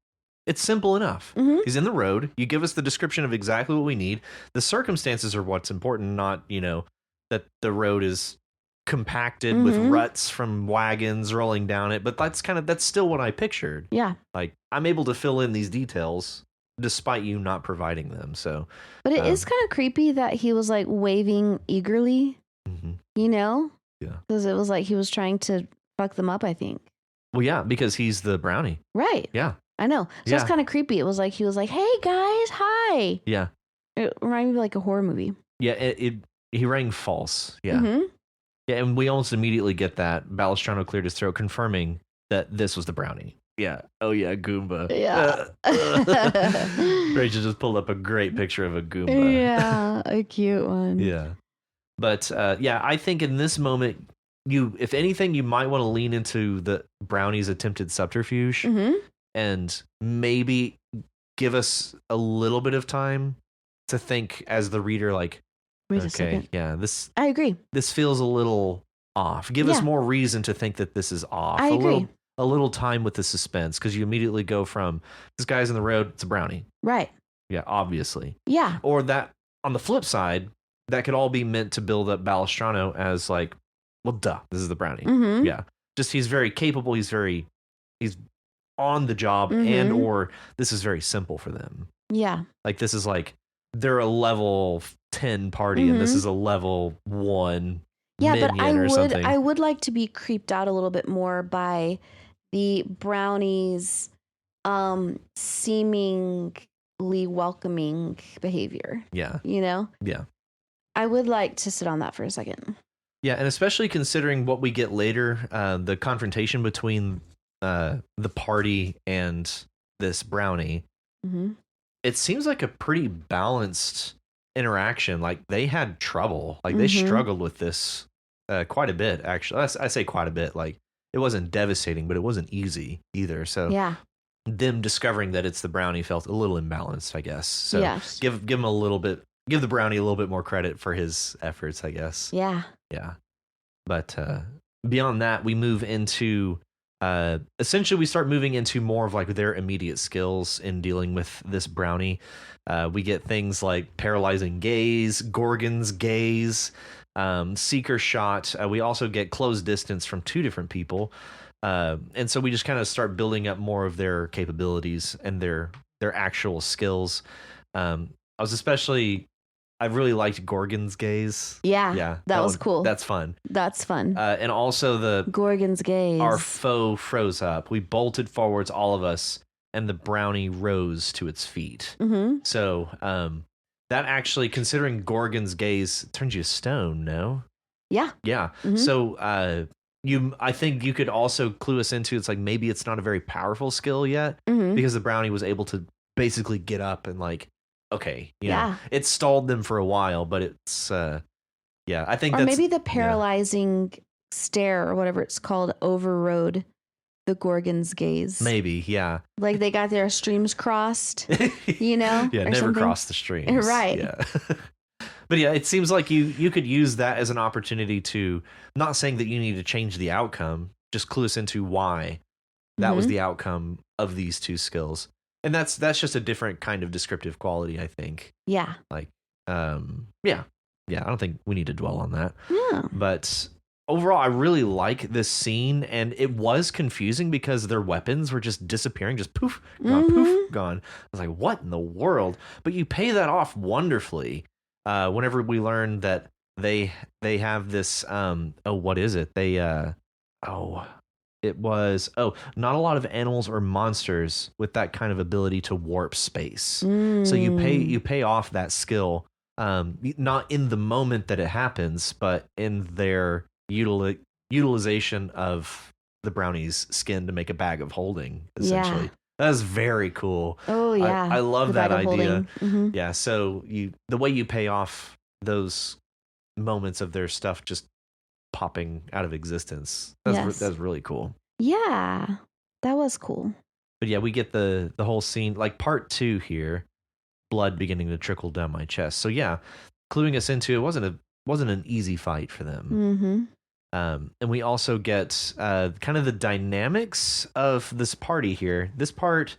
It's simple enough. He's in the road. You give us the description of exactly what we need. The circumstances are what's important, not, that the road is compacted with ruts from wagons rolling down it. But that's still what I pictured. Yeah. Like, I'm able to fill in these details despite you not providing them. So, but it is kind of creepy that he was like waving eagerly, Yeah. Because it was like he was trying to fuck them up, I think. Well, yeah, because he's the brownie. Right. Yeah. I know. So it's kind of creepy. It was like, he was like, hey guys, hi. Yeah. It reminded me of like a horror movie. Yeah. He rang false. Yeah. Yeah. And we almost immediately get that. Balistrano cleared his throat, confirming that this was the brownie. Yeah. Oh yeah. Goomba. Yeah. Rachel just pulled up a great picture of a Goomba. Yeah. A cute one. Yeah. But I think in this moment, if anything, you might want to lean into the brownie's attempted subterfuge and maybe give us a little bit of time to think as the reader, like, wait a second. Yeah, I agree. This feels a little off. Give us more reason to think that this is off. I agree. a little time with the suspense because you immediately go from this guy's in the road, it's a brownie. Right. Yeah, obviously. Yeah. Or that on the flip side, that could all be meant to build up Balistrano as like, well, duh, this is the brownie. Mm-hmm. Yeah. Just he's very capable. He's on the job and or this is very simple for them. Yeah. Like this is like they're a level 10 party and this is a level 1 minion something. I would like to be creeped out a little bit more by the brownies seemingly welcoming behavior. Yeah. You know? Yeah. I would like to sit on that for a second. Yeah, and especially considering what we get later, the confrontation between the party and this brownie, it seems like a pretty balanced interaction. Like they had trouble, like they struggled with this quite a bit. Actually, I say quite a bit. Like it wasn't devastating, but it wasn't easy either. So yeah, them discovering that it's the brownie felt a little imbalanced, I guess. So yes. give him a little bit, give the brownie a little bit more credit for his efforts, I guess. Yeah. Yeah. But beyond that, we move into essentially we start moving into more of like their immediate skills in dealing with this brownie. We get things like paralyzing gaze, Gorgon's gaze, seeker shot. We also get close distance from 2 different people. And so we just kind of start building up more of their capabilities and their actual skills. I really liked Gorgon's gaze. Yeah. That was cool. That's fun. That's fun. And also the Gorgon's gaze. Our foe froze up. We bolted forwards, all of us, and the brownie rose to its feet. So that actually, considering Gorgon's gaze, turns you to stone, no? Yeah. Yeah. So I think you could also clue us into, it's like maybe it's not a very powerful skill yet because the brownie was able to basically get up and like, okay, you know, it stalled them for a while, but it's I think or maybe the paralyzing stare or whatever it's called overrode the Gorgon's gaze. Maybe, yeah. Like they got their streams crossed, you know? Yeah, never crossed the streams. Right. Yeah. But yeah, it seems like you could use that as an opportunity to, not saying that you need to change the outcome, just clue us into why that was the outcome of these 2 skills. And that's just a different kind of descriptive quality, I think. Yeah. Like, yeah, I don't think we need to dwell on that. Yeah. But overall, I really like this scene, and it was confusing because their weapons were just disappearing, just poof, gone. I was like, what in the world? But you pay that off wonderfully whenever we learn that they have this, what is it? Not a lot of animals or monsters with that kind of ability to warp space. So you pay off that skill, not in the moment that it happens, but in their utilization of the brownie's skin to make a bag of holding, essentially. Yeah. That's very cool. Oh yeah. I love that idea. Yeah. So the way you pay off those moments of their stuff just popping out of existence. That's really cool. Yeah, that was cool. But yeah, we get the whole scene, like part 2 here, blood beginning to trickle down my chest. So yeah, cluing us into it wasn't an easy fight for them. And we also get kind of the dynamics of this party here. This part,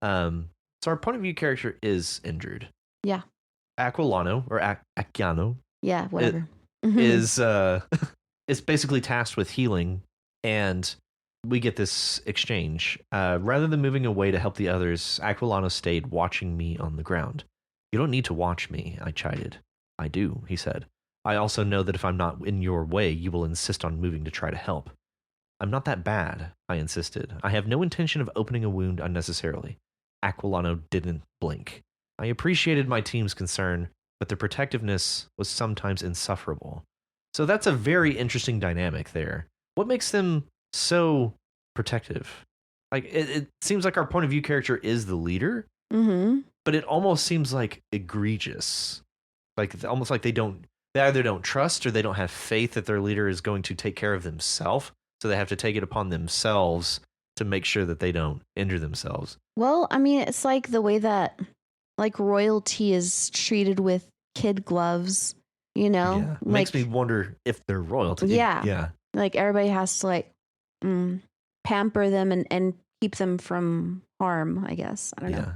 so our point of view character is injured. Yeah. Aquilano or Acciano. Yeah, whatever. Is basically tasked with healing, and we get this exchange. Rather than moving away to help the others, Aquilano stayed watching me on the ground. You don't need to watch me, I chided. I do, he said. I also know that if I'm not in your way, you will insist on moving to try to help. I'm not that bad, I insisted. I have no intention of opening a wound unnecessarily. Aquilano didn't blink. I appreciated my team's concern, but their protectiveness was sometimes insufferable. So that's a very interesting dynamic there. What makes them so protective? Like it seems like our point of view character is the leader, but it almost seems like egregious. Like it's almost like they either don't trust or they don't have faith that their leader is going to take care of themselves. So they have to take it upon themselves to make sure that they don't injure themselves. Well, I mean, it's like the way that like royalty is treated with kid gloves, you know? Yeah. Makes me wonder if they're royalty. Yeah. Yeah. Like everybody has to like pamper them and keep them from harm, I guess. I don't know.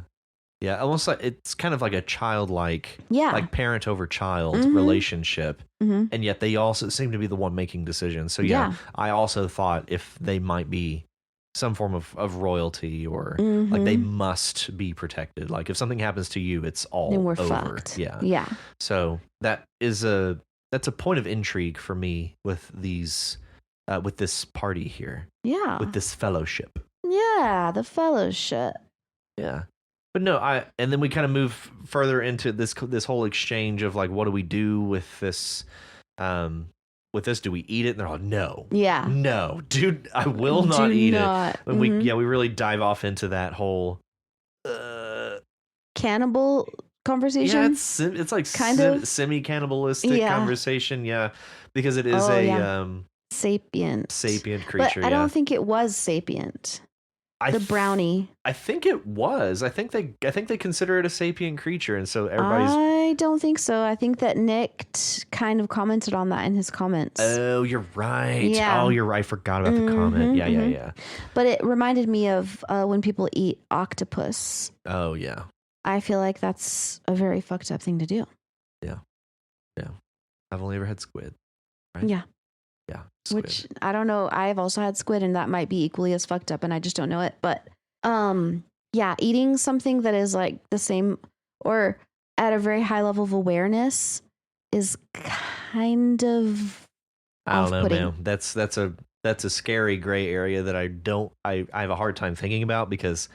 Yeah, almost like it's kind of like a childlike, Yeah. like parent over child relationship. And yet they also seem to be the one making decisions. So yeah, I also thought if they might be some form of royalty or like they must be protected. Like if something happens to you, it's all then we're over. fucked. Yeah. So that's a point of intrigue for me with these, with this party here. Yeah. With this fellowship. Yeah, the fellowship. Yeah. But no, and then we kind of move further into this whole exchange of like, what do we do with this? Do we eat it? And they're like, no. Yeah. No, dude, I will not eat it. And we really dive off into that whole cannibal conversation. Yeah, it's like kind of semi-cannibalistic conversation. Yeah, because it is sapient creature. But I don't think it was sapient. The brownie. I think it was. I think they consider it a sapient creature, and so everybody's. I don't think so. I think that Nick kind of commented on that in his comments. Oh, you're right. Yeah. Oh, you're right. I forgot about the comment. Yeah. But it reminded me of when people eat octopus. Oh yeah. I feel like that's a very fucked up thing to do. Yeah. I've only ever had squid. Right? Yeah. Yeah. Squid. Which I don't know. I've also had squid and that might be equally as fucked up and I just don't know it. But eating something that is like the same or at a very high level of awareness is kind of I don't know, man. That's a scary gray area that I have a hard time thinking about because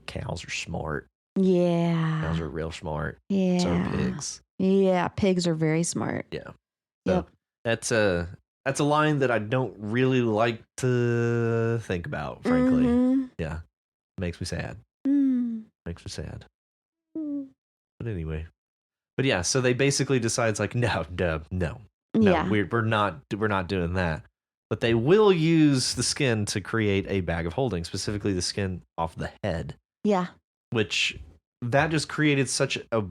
cows are smart. Yeah. Cows are real smart. Yeah. So are pigs. Yeah, pigs are very smart. Yeah. So that's a line that I don't really like to think about, frankly. Yeah. Makes me sad. Makes me sad. But anyway. But yeah, so they basically decides like, no. Yeah. We're not doing that. But they will use the skin to create a bag of holding, specifically the skin off the head. Yeah. Which that just created such a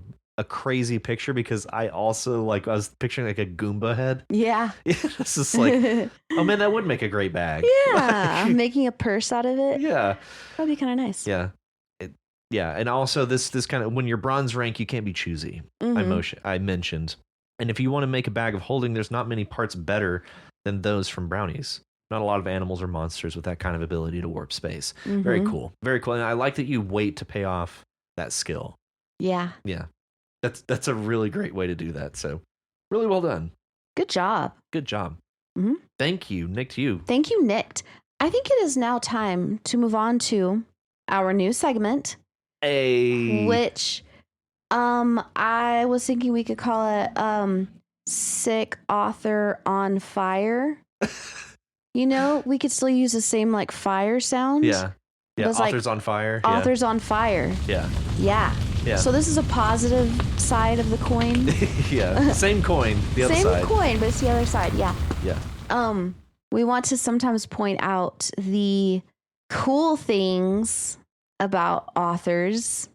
crazy picture because I also I was picturing like a Goomba head. Yeah. It's just like, oh man, that would make a great bag. Yeah. Making a purse out of it. Yeah. That'd be kind of nice. Yeah. And also this kind of, when you're bronze rank, you can't be choosy. I mentioned. And if you want to make a bag of holding, there's not many parts better than those from brownies. Not a lot of animals or monsters with that kind of ability to warp space. Very cool. Very cool. And I like that you wait to pay off that skill. Yeah. Yeah. That's a really great way to do that. So really well done. Good job. Good job. Thank you, Nick. To you. Thank you, Nick. I think it is now time to move on to our new segment. Which I was thinking we could call it Sick Author on Fire. We could still use the same like fire sound. Yeah. Yeah. Authors on fire. Authors on fire. Yeah. Yeah. Yeah. So this is a positive side of the coin. Yeah. Same coin. The other side. Same coin, but it's the other side. Yeah. Yeah. We want to sometimes point out the cool things about authors.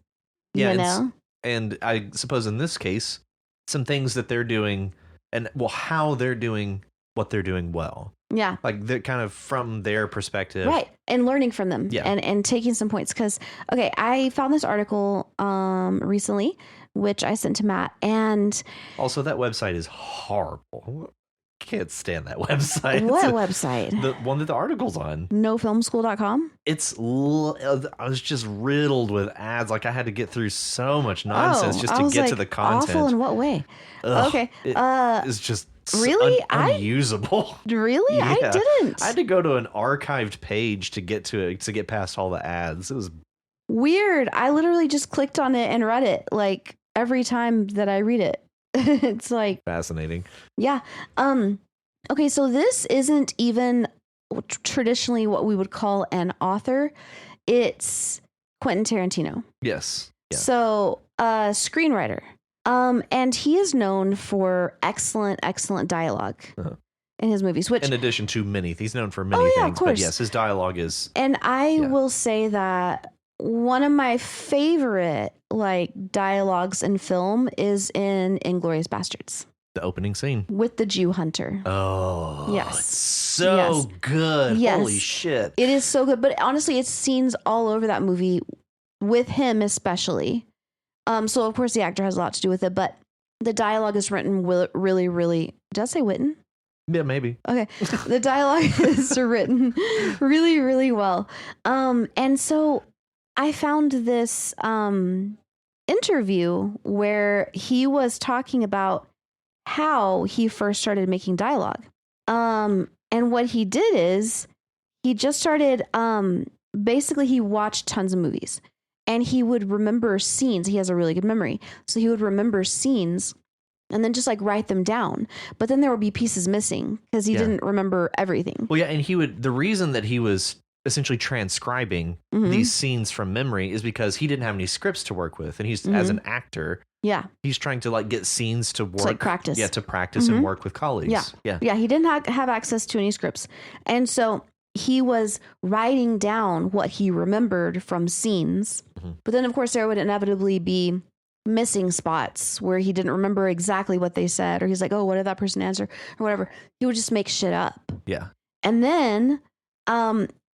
Yeah. And I suppose in this case, some things that they're doing and how they're doing what they're doing well. Yeah. Like they're kind of from their perspective. Right. And learning from them. Yeah. And taking some points. Because, I found this article recently, which I sent to Matt. And also that website is horrible. Can't stand that website. What website? The one that the article's on. Nofilmschool.com? I was just riddled with ads. Like I had to get through so much nonsense just to get to the content. Awful in what way? Ugh, okay. It's just really unusable. Really? Yeah. I didn't. I had to go to an archived page to get to it, to get past all the ads. It was weird. I literally just clicked on it and read it like every time that I read it. It's like fascinating. Yeah. Okay, so this isn't even traditionally what we would call an author. It's Quentin Tarantino. Yes. Yeah. So, screenwriter. And he is known for excellent dialogue in his movies, which, in addition to many, he's known for many things, but yes, his dialogue is. And I will say that one of my favorite dialogues in film is in Inglourious Bastards. The opening scene. With the Jew hunter. Oh. Yes. It's so good. Yes. Holy shit. It is so good. But honestly, it's scenes all over that movie with him especially. So of course the actor has a lot to do with it, but the dialogue is written really, really, did I say written? Yeah, maybe. Okay. The dialogue is written really, really well. And so I found this interview where he was talking about how he first started making dialogue. And what he did is he just started, basically he watched tons of movies and he would remember scenes. He has a really good memory. So he would remember scenes and then just like write them down. But then there would be pieces missing because he didn't remember everything. Well, yeah. And the reason that he was essentially transcribing these scenes from memory is because he didn't have any scripts to work with. And he's, as an actor, he's trying to like get scenes to work. To like practice. Yeah, to practice and work with colleagues. Yeah, he didn't have access to any scripts. And so he was writing down what he remembered from scenes. But then, of course, there would inevitably be missing spots where he didn't remember exactly what they said, or he's like, oh, what did that person answer, or whatever. He would just make shit up. Yeah. And then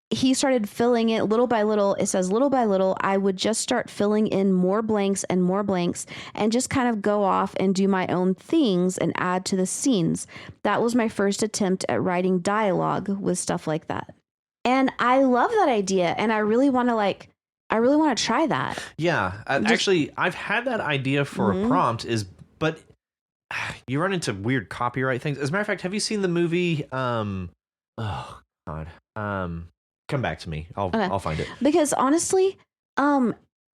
he started filling it little by little. It says little by little, I would just start filling in more blanks and just kind of go off and do my own things and add to the scenes. That was my first attempt at writing dialogue with stuff like that. And I love that idea. And I really want to try that. Yeah. Actually, I've had that idea for a prompt but you run into weird copyright things. As a matter of fact, have you seen the movie? Oh God. Come back to me. I'll find it. Because honestly,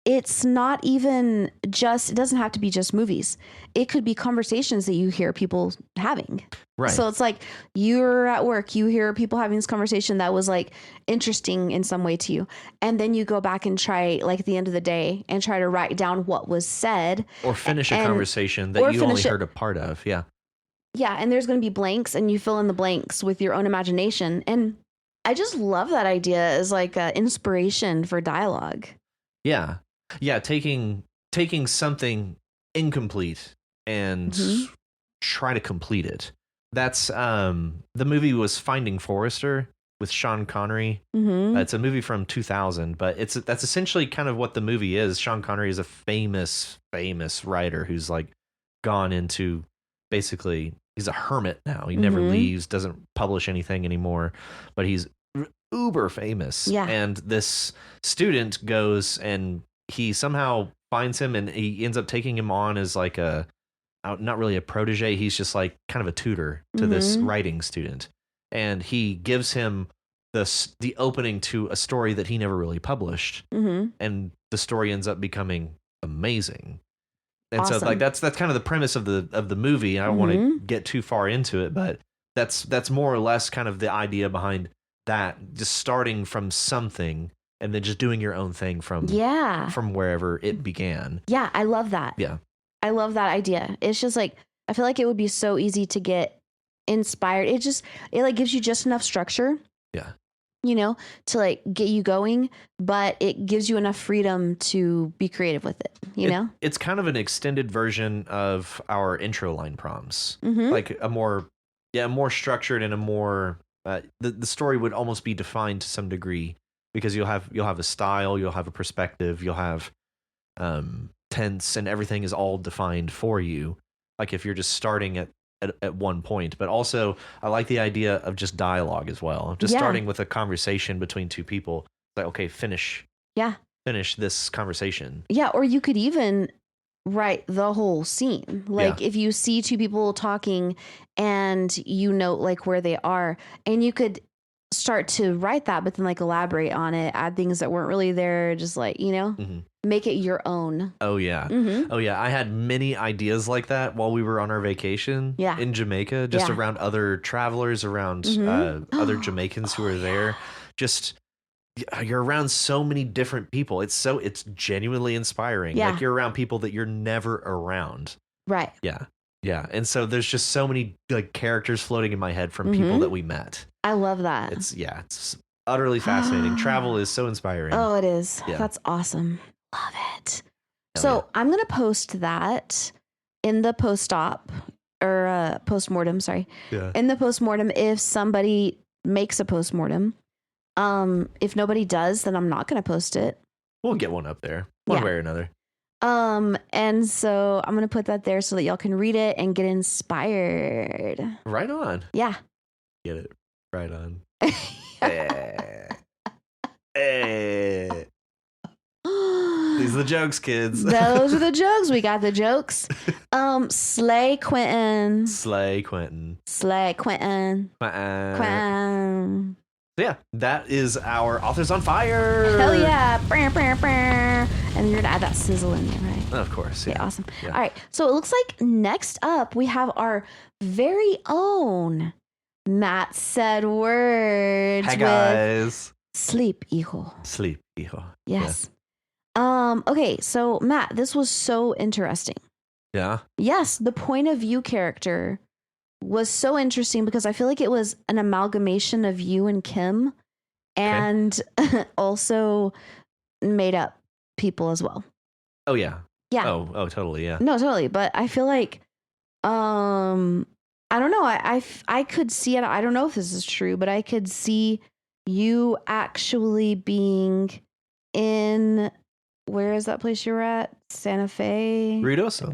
it's not even just, it doesn't have to be just movies. It could be conversations that you hear people having. Right. So it's like you're at work, you hear people having this conversation that was like interesting in some way to you. And then you go back and try like at the end of the day and try to write down what was said. Or finish a conversation that you only heard a part of. Yeah. Yeah. And there's going to be blanks and you fill in the blanks with your own imagination. And I just love that idea as like an inspiration for dialogue. Yeah. Yeah. Taking something incomplete and try to complete it. That's the movie was Finding Forrester with Sean Connery. It's a movie from 2000, but that's essentially kind of what the movie is. Sean Connery is a famous writer who's like gone into basically, he's a hermit now. He never leaves, doesn't publish anything anymore, but he's uber famous. Yeah. And this student goes and he somehow finds him and he ends up taking him on as like not really a protege. He's just like kind of a tutor to this writing student. And he gives him the opening to a story that he never really published. And the story ends up becoming amazing. And awesome. So like that's kind of the premise of the movie. I don't want to get too far into it, but that's more or less kind of the idea behind that, just starting from something and then just doing your own thing from wherever it began. Yeah, I love that. Yeah. I love that idea. It's just like, I feel like it would be so easy to get inspired. It like gives you just enough structure. Yeah. You know, to like get you going, but it gives you enough freedom to be creative with it, you know? It's kind of an extended version of our intro line prompts. Like a more structured and a more, the story would almost be defined to some degree because you'll have a style, you'll have a perspective, you'll have, tense, and everything is all defined for you. Like if you're just starting at one point, but also I like the idea of just dialogue as well. Just starting with a conversation between two people. Like, okay, finish this conversation. Yeah. Or you could even write the whole scene. Like if you see two people talking and you know like where they are, and you could start to write that, but then like elaborate on it, add things that weren't really there, just like, you know, make it your own. Oh yeah. Oh yeah. I had many ideas like that while we were on our vacation in Jamaica, just around other travelers, around other Jamaicans who were there. Just, you're around so many different people. It's genuinely inspiring. Like you're around people that you're never around. Right. Yeah. Yeah. And so there's just so many like characters floating in my head from people that we met. I love that. It's utterly fascinating. Travel is so inspiring. Oh, it is. Yeah. That's awesome. Love it. Hell so I'm going to post that in the post-op or postmortem, sorry. Yeah. In the postmortem, if somebody makes a postmortem, if nobody does, then I'm not going to post it. We'll get one up there one way or another. And so I'm going to put that there so that y'all can read it and get inspired. Right on. Yeah. Get it. Right on. Hey. These are the jokes, kids. Those are the jokes. We got the jokes. Slay Quentin. Slay Quentin. Slay Quentin. Quentin. So yeah, that is our Authors on Fire. Hell yeah. And you're going to add that sizzle in there, right? Of course. Yeah. Okay, awesome. Yeah. All right. So it looks like next up we have our very own Matt Said Words. Hi, guys. With Sleep, hijo. Sleep, hijo. Yes. Yeah. Okay. So Matt, this was so interesting. Yeah. Yes. The point of view character was so interesting because I feel like it was an amalgamation of you and Kim and also made up people as well. Oh yeah. Yeah. Oh, totally. Yeah. No, totally. But I feel like, I don't know. I could see it. I don't know if this is true, but I could see you actually being in, where is that place you were at? Santa Fe? Ruidoso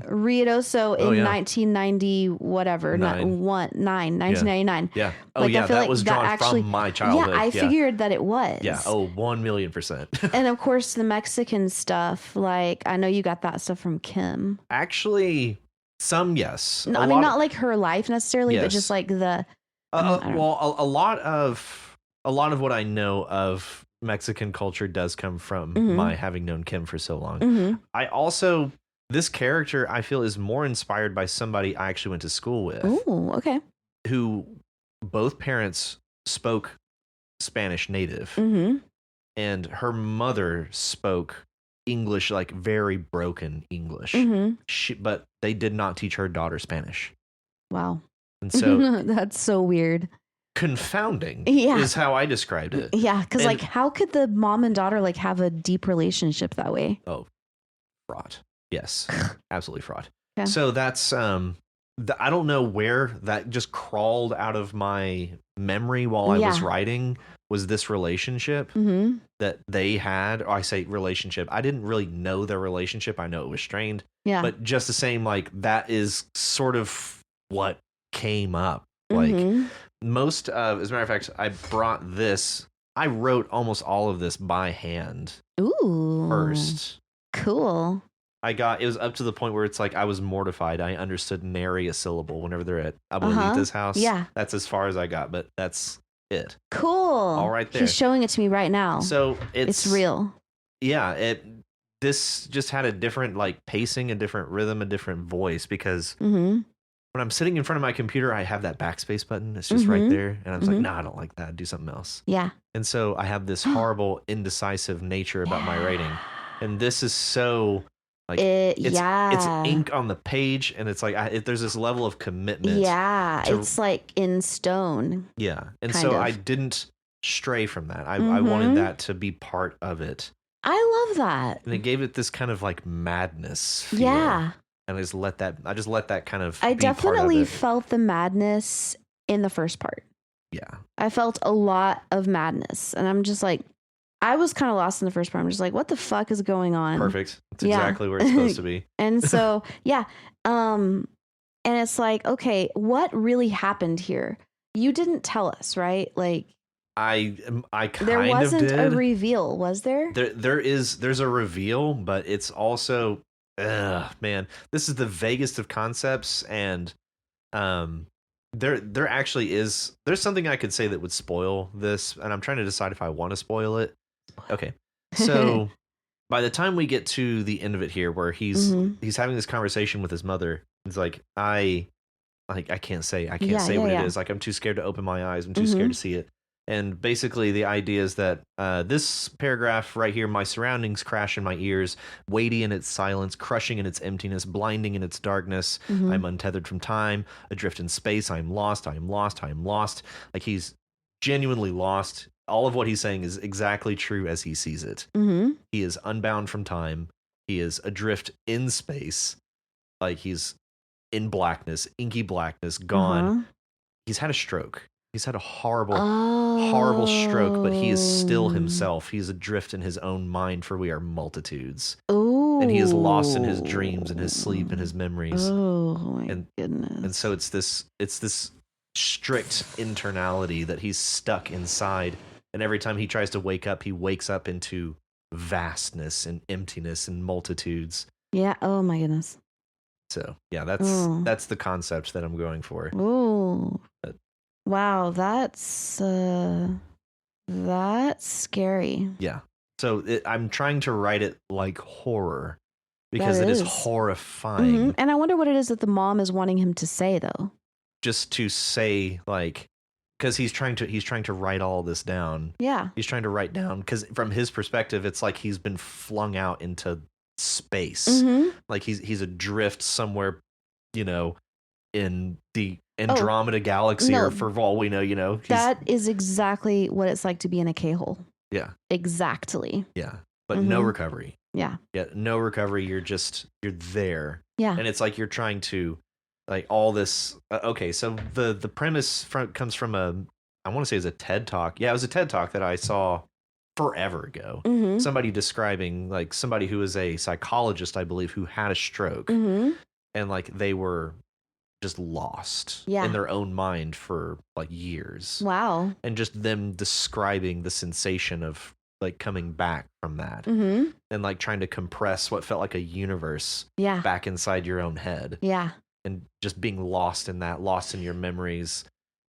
in 1990, whatever. 1999. Yeah. Oh, like, yeah. I feel That like was that drawn actually, from my childhood. Yeah, I figured that it was. Yeah. Oh, 1,000,000%. And of course, the Mexican stuff, like, I know you got that stuff from Kim. Actually, some, yes. No, I mean, not like her life necessarily, but just like the. Well, a lot of what I know of Mexican culture does come from my having known Kim for so long. I also, this character I feel is more inspired by somebody I actually went to school with. Ooh, okay. Who both parents spoke Spanish native, and her mother spoke English, like very broken English. But they did not teach her daughter Spanish. Wow. And so that's so weird. Confounding is how I described it. Yeah, because like, how could the mom and daughter like have a deep relationship that way? Oh, fraught. Yes, absolutely fraught. Okay. So that's I don't know where that just crawled out of my memory while I was writing. Was this relationship that they had? Or I say relationship. I didn't really know their relationship. I know it was strained. Yeah. But just the same, like that is sort of what came up. Like most of, as a matter of fact, I brought this. I wrote almost all of this by hand. Ooh. First. Cool. It was up to the point where it's like I was mortified. I understood nary a syllable whenever they're at Abuelita's house. Yeah. That's as far as I got, but that's it. Cool. All right there. He's showing it to me right now. So it's real. Yeah. This just had a different like pacing, a different rhythm, a different voice because when I'm sitting in front of my computer, I have that backspace button. It's just right there. And I'm like, no, I don't like that. Do something else. Yeah. And so I have this horrible, indecisive nature about my writing. And this is so like, it's ink on the page. And it's like, there's this level of commitment. Yeah. It's like in stone. Yeah. And so I didn't stray from that. I wanted that to be part of it. I love that. And it gave it this kind of like madness feel. Yeah. And I just let that kind of I definitely felt the madness in the first part. Yeah. I felt a lot of madness. And I'm just like, I was kind of lost in the first part. I'm just like, what the fuck is going on? Perfect. That's exactly where it's supposed to be. And so, yeah. And it's like, okay, what really happened here? You didn't tell us, right? Like, I kind of did. There wasn't a reveal, was there? There's a reveal, but it's also, man, this is the vaguest of concepts, and there actually is, there's something I could say that would spoil this, and I'm trying to decide if I want to spoil it. Okay, so by the time we get to the end of it here, where he's having this conversation with his mother, it's like I can't say what it is. Like, I'm too scared to open my eyes. I'm too scared to see it. And basically the idea is that this paragraph right here, my surroundings crash in my ears, weighty in its silence, crushing in its emptiness, blinding in its darkness. I'm untethered from time, adrift in space. I am lost. I am lost. I am lost. Like, he's genuinely lost. All of what he's saying is exactly true as he sees it. He is unbound from time. He is adrift in space. Like, he's in blackness, inky blackness, gone. He's had a stroke. He's had a horrible stroke, but he is still himself. He's adrift in his own mind, for we are multitudes. And he is lost in his dreams and his sleep and his memories. Oh my goodness. And so it's this strict internality that he's stuck inside. And every time he tries to wake up, he wakes up into vastness and emptiness and multitudes. Yeah. Oh my goodness. So yeah, that's the concept that I'm going for. Oh. Wow, that's scary. Yeah. So I'm trying to write it like horror because it is horrifying. Mm-hmm. And I wonder what it is that the mom is wanting him to say, though. Just to say, like, because he's trying to write all this down. Yeah. He's trying to write down, because from his perspective, it's like he's been flung out into space. Like he's adrift somewhere, in the Andromeda galaxy, or for all we know, that is exactly what it's like to be in a K-hole. Yeah. Exactly. Yeah. But no recovery. Yeah. Yeah. No recovery. You're there. Yeah. And it's like you're trying to, like, all this. Okay. So the premise comes from I want to say it's a TED Talk. Yeah. It was a TED Talk that I saw forever ago. Somebody describing, like, somebody who is a psychologist, I believe, who had a stroke. And like they were just lost in their own mind for like years. Wow. And just them describing the sensation of like coming back from that and like trying to compress what felt like a universe back inside your own head. Yeah. And just being lost in that, lost in your memories.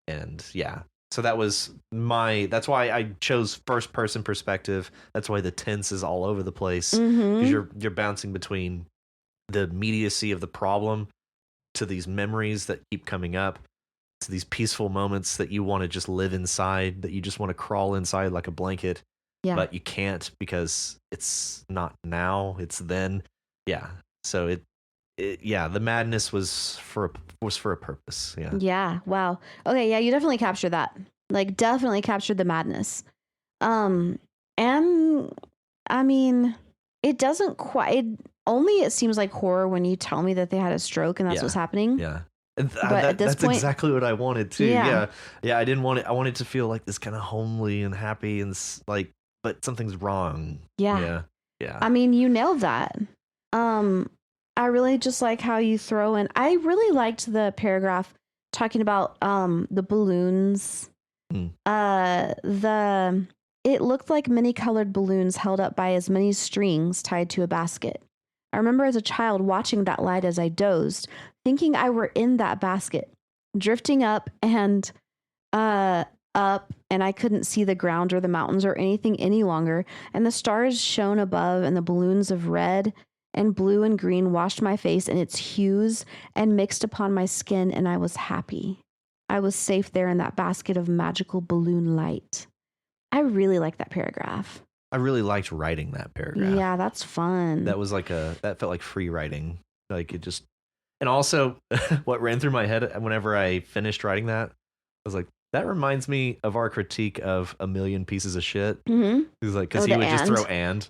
And yeah. So that's why I chose first person perspective. That's why the tense is all over the place, because you're bouncing between the immediacy of the problem to these memories that keep coming up, to these peaceful moments that you want to just live inside, that you just want to crawl inside like a blanket, but you can't because it's not now, it's then. Yeah. So the madness was for a purpose. Yeah. Yeah. Wow. Okay. Yeah. You definitely captured that. Like, definitely captured the madness. And I mean, it doesn't quite. It seems like horror when you tell me that they had a stroke and that's what's happening. Yeah. But at this that's point, exactly what I wanted too. Yeah. I didn't want it. I wanted to feel like this kind of homely and happy and like, but something's wrong. Yeah. I mean, you nailed that. I really just like how you throw in. I really liked the paragraph talking about the balloons. It looked like many colored balloons held up by as many strings tied to a basket. I remember as a child watching that light as I dozed, thinking I were in that basket, drifting up, and I couldn't see the ground or the mountains or anything any longer, and the stars shone above, and the balloons of red and blue and green washed my face in its hues and mixed upon my skin, and I was happy. I was safe there in that basket of magical balloon light. I really like that paragraph. I really liked writing that paragraph. Yeah, that's fun. That was that felt like free writing. Like it just, and also what ran through my head whenever I finished writing that, I was like, that reminds me of our critique of A Million Pieces of Shit. It was like, because he would just throw and.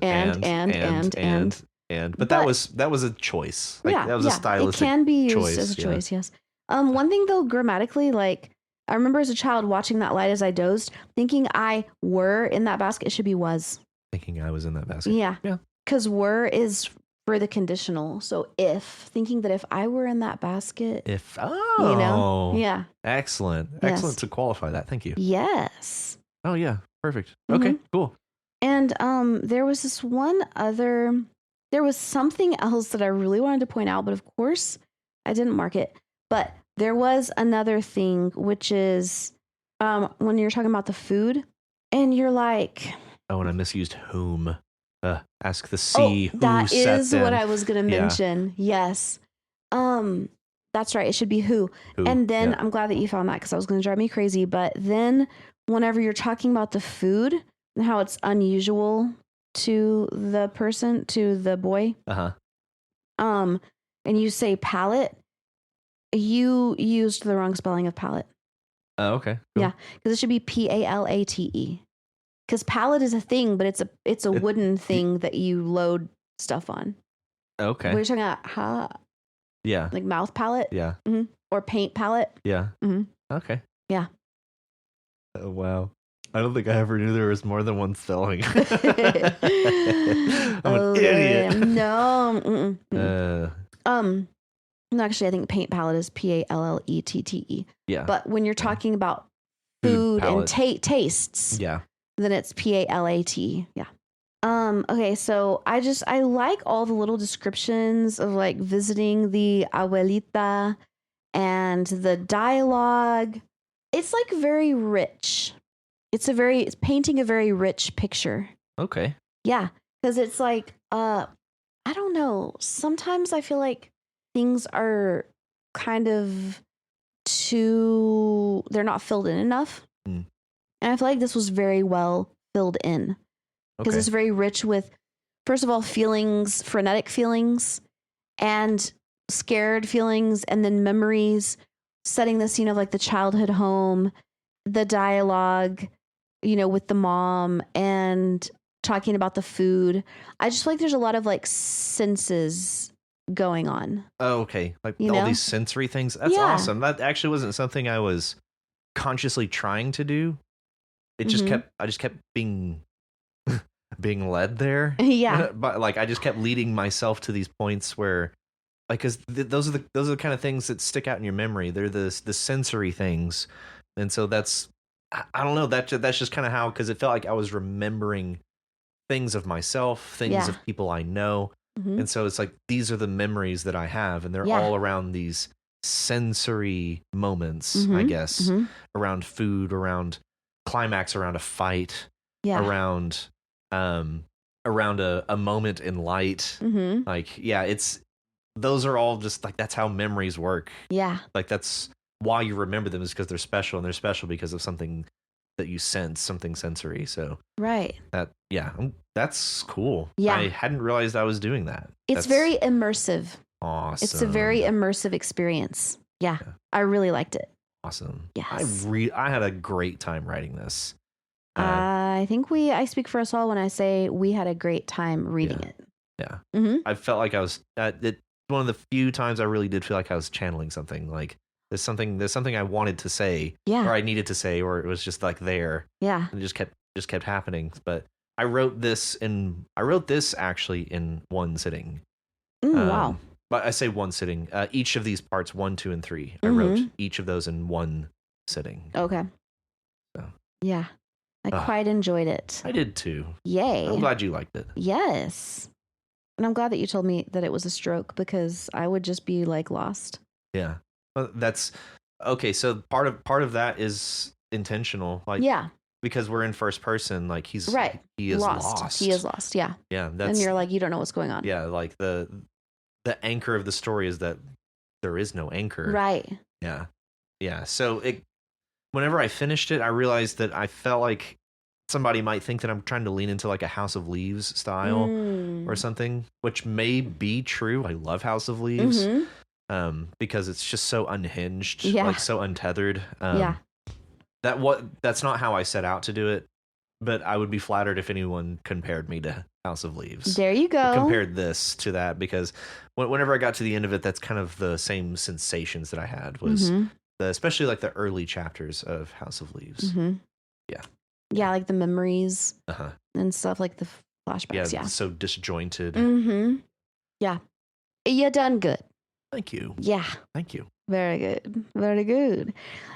But that was a choice. Like, that was a stylistic choice. It can be used as a choice, yes. One thing though, grammatically, like, I remember as a child watching that light as I dozed, thinking I were in that basket. It should be was. Thinking I was in that basket. Yeah. Because were is for the conditional. So thinking that if I were in that basket. Yeah. Excellent. Excellent to qualify that. Thank you. Yes. Oh yeah. Perfect. Okay, cool. And there was there was something else that I really wanted to point out, but of course I didn't mark it. But there was another thing, which is when you're talking about the food and you're like, oh, and I misused whom. Ask the sea who that is them. What I was going to mention. Yes. That's right. It should be who. And then I'm glad that you found that, because that was going to drive me crazy. But then whenever you're talking about the food and how it's unusual to the boy. And you say palate, you used the wrong spelling of palate. Oh, okay. Cool. Yeah. Because it should be PALATE. Because pallet is a thing, but it's a wooden thing that you load stuff on. Okay. We're talking about Yeah. Like mouth palette. Yeah. Mm-hmm. Or paint palette. Yeah. Mm-hmm. Okay. Yeah. Oh, wow. I don't think I ever knew there was more than one spelling. I'm an idiot. No. No, actually, I think paint palette is PALLETTE. Yeah. But when you're talking about food and tastes, yeah, then it's PALAT. Yeah. Okay, so I like all the little descriptions of like visiting the abuelita and the dialogue. It's like very rich. It's painting a very rich picture. Okay. Yeah, because it's like I don't know. Sometimes I feel like things are kind of they're not filled in enough. And I feel like this was very well filled in. Because it's very rich with, first of all, feelings, frenetic feelings, and scared feelings, and then memories, setting the scene of like the childhood home, the dialogue, with the mom, and talking about the food. I just feel like there's a lot of like senses going on. Oh, okay. Like all these sensory things. That's awesome. That actually wasn't something I was consciously trying to do. It just I just kept being led there. Yeah. But like I just kept leading myself to these points where like cuz those are the kind of things that stick out in your memory. They're the sensory things. And so that's I don't know, that's just kind of how, cuz it felt like I was remembering things of myself, things of people I know. And so it's like these are the memories that I have, and they're all around these sensory moments, I guess, around food, around climax, around a fight, around a moment in light. Like, those are all just like, that's how memories work. Yeah. Like that's why you remember them, is because they're special, and they're special because of something that you sense, something sensory. So right. That's cool. Yeah. I hadn't realized I was doing that. It's very immersive. Awesome. It's a very immersive experience. Yeah. I really liked it. Awesome. Yes. I had a great time writing this. I think I speak for us all when I say we had a great time reading it. Yeah. I felt like I was one of the few times I really did feel like I was channeling something. Like there's something I wanted to say, or I needed to say, or it was just like there. Yeah. And it just kept happening. But I wrote this actually in one sitting. Wow. But I say one sitting. Each of these parts, 1, 2, and 3, I wrote each of those in one sitting. Okay. So. Yeah. I quite enjoyed it. I did too. Yay. I'm glad you liked it. Yes. And I'm glad that you told me that it was a stroke, because I would just be like lost. Yeah. Well, that's okay. So part of that is intentional. Like, because we're in first person, like he is lost. He is lost. Yeah. Yeah. And you're like, you don't know what's going on. Yeah. Like the anchor of the story is that there is no anchor. Right. Yeah. Yeah. So whenever I finished it, I realized that I felt like somebody might think that I'm trying to lean into like a House of Leaves style or something, which may be true. I love House of Leaves because it's just so unhinged, like so untethered. That's not how I set out to do it, but I would be flattered if anyone compared me to House of Leaves. There you go. Compared this to that, because whenever I got to the end of it, that's kind of the same sensations that I had was especially like the early chapters of House of Leaves. Yeah, like the memories and stuff, like the flashbacks. Yeah, so disjointed. Yeah, you done good. Thank you. Yeah, thank you. Very good. Very good.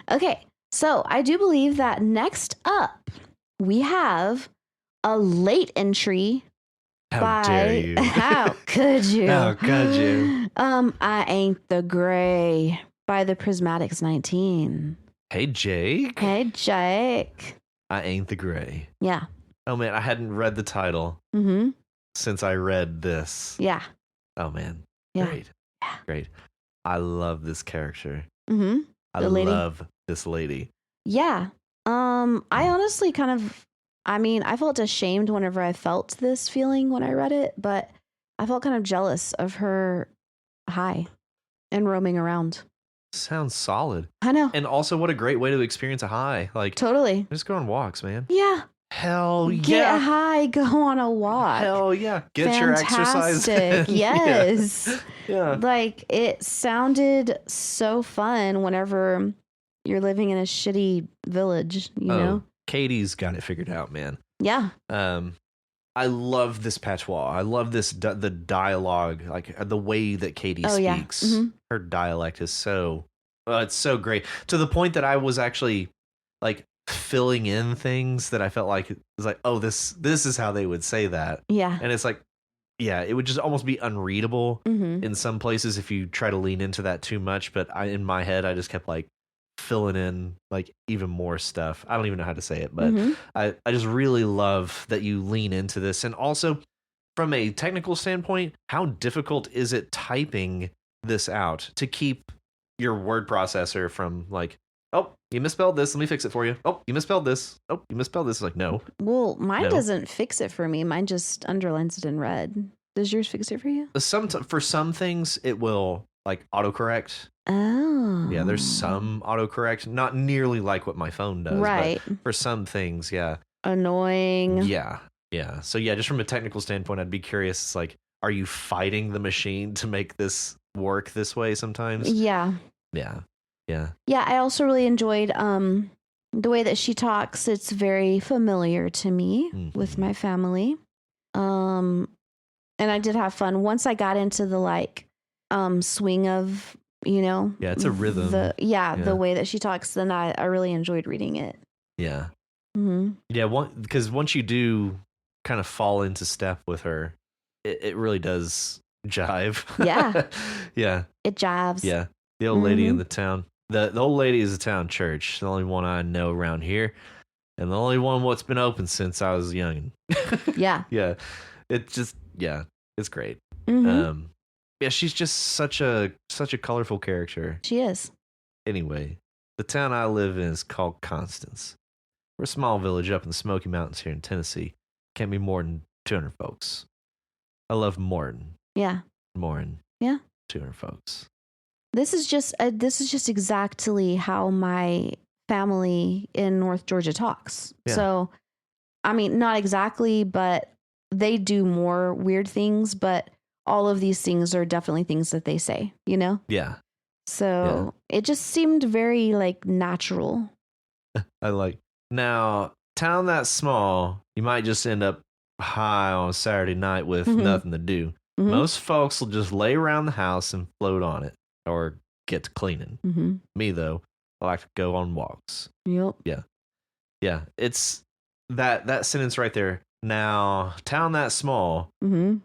Okay, so I do believe that next up we have a late entry. How dare you? How could you? How could you? I Ain't the Gray by the Prismatics 19. Hey, Jake. Hey, Jake. I Ain't the Gray. Yeah. Oh, man, I hadn't read the title since I read this. Yeah. Oh, man. Yeah. Great. Yeah. Great. I love this character. I love this lady. Yeah. I honestly I felt ashamed whenever I felt this feeling when I read it, but I felt kind of jealous of her high and roaming around. Sounds solid. I know. And also, what a great way to experience a high. Like, totally. Just go on walks, man. Yeah. Hell yeah. Get high, go on a walk. Hell yeah. Get your exercise in. Yes. Yeah. Like, it sounded so fun whenever you're living in a shitty village, you know? Katie's got it figured out, man. Yeah. I love this patois. I love this the dialogue, like the way that Katie speaks. Yeah. Mm-hmm. Her dialect is so it's so great, to the point that I was actually like filling in things that I felt like it was like, oh, this is how they would say that. Yeah. And it's like, yeah, it would just almost be unreadable in some places if you try to lean into that too much. But in my head, I just kept like filling in like even more stuff. I don't even know how to say it, but I just really love that you lean into this. And also from a technical standpoint, how difficult is it typing this out to keep your word processor from like, oh, you misspelled this, let me fix it for you. Oh, you misspelled this. Oh, you misspelled this. It's like, no. Well, mine doesn't fix it for me. Mine just underlines it in red. Does yours fix it for you? For some things, it will like autocorrect. Oh. Yeah, there's some autocorrect, not nearly like what my phone does. Right. But for some things, yeah. Annoying. Yeah. Yeah. So yeah, just from a technical standpoint, I'd be curious. It's like, are you fighting the machine to make this work this way sometimes? Yeah. Yeah. Yeah. Yeah. I also really enjoyed the way that she talks. It's very familiar to me with my family. And I did have fun once I got into the like swing of, you know. Yeah, it's a rhythm. The way that she talks, then I really enjoyed reading it. Yeah. Yeah, because once you do kind of fall into step with her, it really does jive. Yeah. Yeah. It jives. Yeah. The old lady in the town. The old lady is a town church. The only one I know around here. And the only one what's been open since I was young. Yeah. Yeah. It just, yeah, it's great. Yeah, she's just such a colorful character. She is. Anyway, the town I live in is called Constance. We're a small village up in the Smoky Mountains here in Tennessee. Can't be more than 200 folks. I love Morton. Yeah. Morton. Yeah. 200 folks. This is just exactly how my family in North Georgia talks. Yeah. So, I mean, not exactly, but they do more weird things, but all of these things are definitely things that they say, you know? Yeah. So it just seemed very like natural. I like. Now, town that small, you might just end up high on a Saturday night with nothing to do. Most folks will just lay around the house and float on it or get to cleaning. Me, though, I like to go on walks. Yep. Yeah. Yeah. It's that sentence right there. Now, town that small.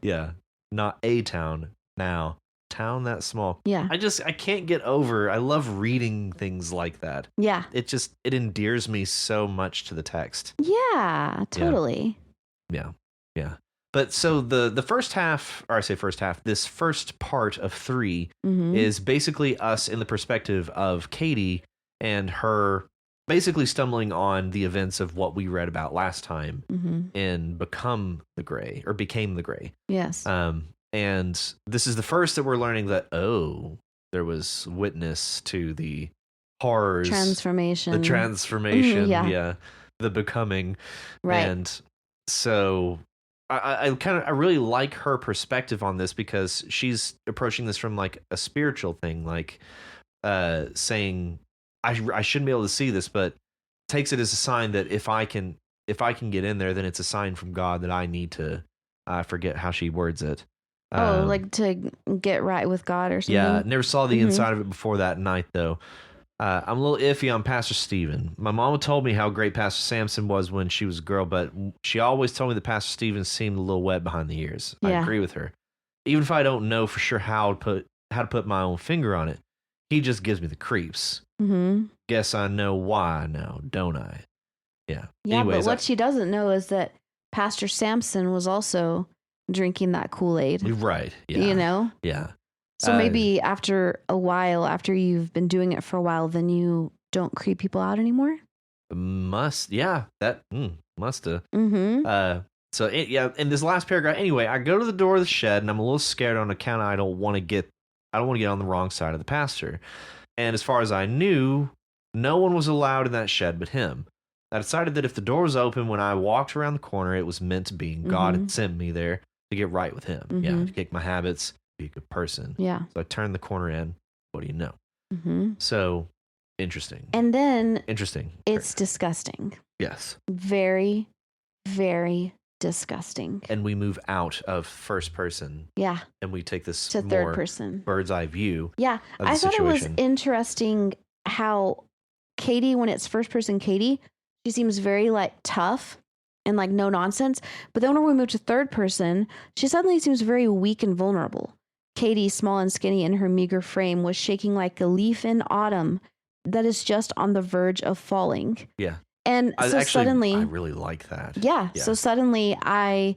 Yeah. Not a town. Now, town that small. Yeah. I can't get over. I love reading things like that. Yeah. It endears me so much to the text. Yeah, totally. Yeah. Yeah. But so the first half, or I say first half, this first part of 3 is basically us in the perspective of Katie and her basically stumbling on the events of what we read about last time and became the Gray. Yes. And this is the first that we're learning that, there was witness to the horrors. Transformation. The transformation. Yeah. The becoming. Right. And so I really like her perspective on this because she's approaching this from like a spiritual thing, like saying, I shouldn't be able to see this, but takes it as a sign that if I can get in there, then it's a sign from God that I need to. I forget how she words it. Like to get right with God or something. Yeah, never saw the inside of it before that night though. I'm a little iffy on Pastor Stephen. My mama told me how great Pastor Sampson was when she was a girl, but she always told me that Pastor Stephen seemed a little wet behind the ears. Yeah. I agree with her. Even if I don't know for sure how to put my own finger on it, he just gives me the creeps. Guess I know why now, don't I? Yeah. Yeah, anyways, but what she doesn't know is that Pastor Sampson was also drinking that Kool-Aid. Right. Yeah. You know? Yeah. So maybe after a while, after you've been doing it for a while, then you don't creep people out anymore? Must have. Mm-hmm. So in this last paragraph, anyway, I go to the door of the shed and I'm a little scared on account of I don't want to get on the wrong side of the pastor. And as far as I knew, no one was allowed in that shed but him. I decided that if the door was open when I walked around the corner, it was meant to be. God had sent me there to get right with him. Yeah, to kick my habits, be a good person. Yeah. So I turned the corner in. What do you know? So interesting. And then interesting. It's disgusting. Yes. Very, very disgusting. And we move out of first person. Yeah. And we take this to third person bird's eye view. Yeah. I thought it was interesting how Katie, when it's first person Katie, she seems very like tough and like no nonsense. But then when we move to third person, she suddenly seems very weak and vulnerable. Katie, small and skinny in her meager frame, was shaking like a leaf in autumn that is just on the verge of falling. Yeah. And so suddenly, I really like that. Yeah. So suddenly I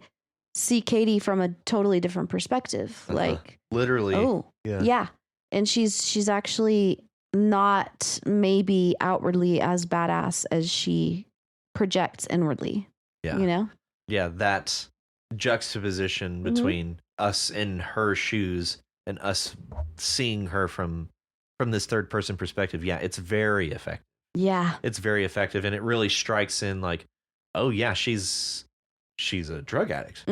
see Katie from a totally different perspective. Like literally. Oh, yeah. And she's actually not maybe outwardly as badass as she projects inwardly. Yeah. You know? Yeah. That juxtaposition between us in her shoes and us seeing her from this third person perspective. Yeah. It's very effective. Yeah. It's very effective. And it really strikes in like, oh yeah, she's a drug addict.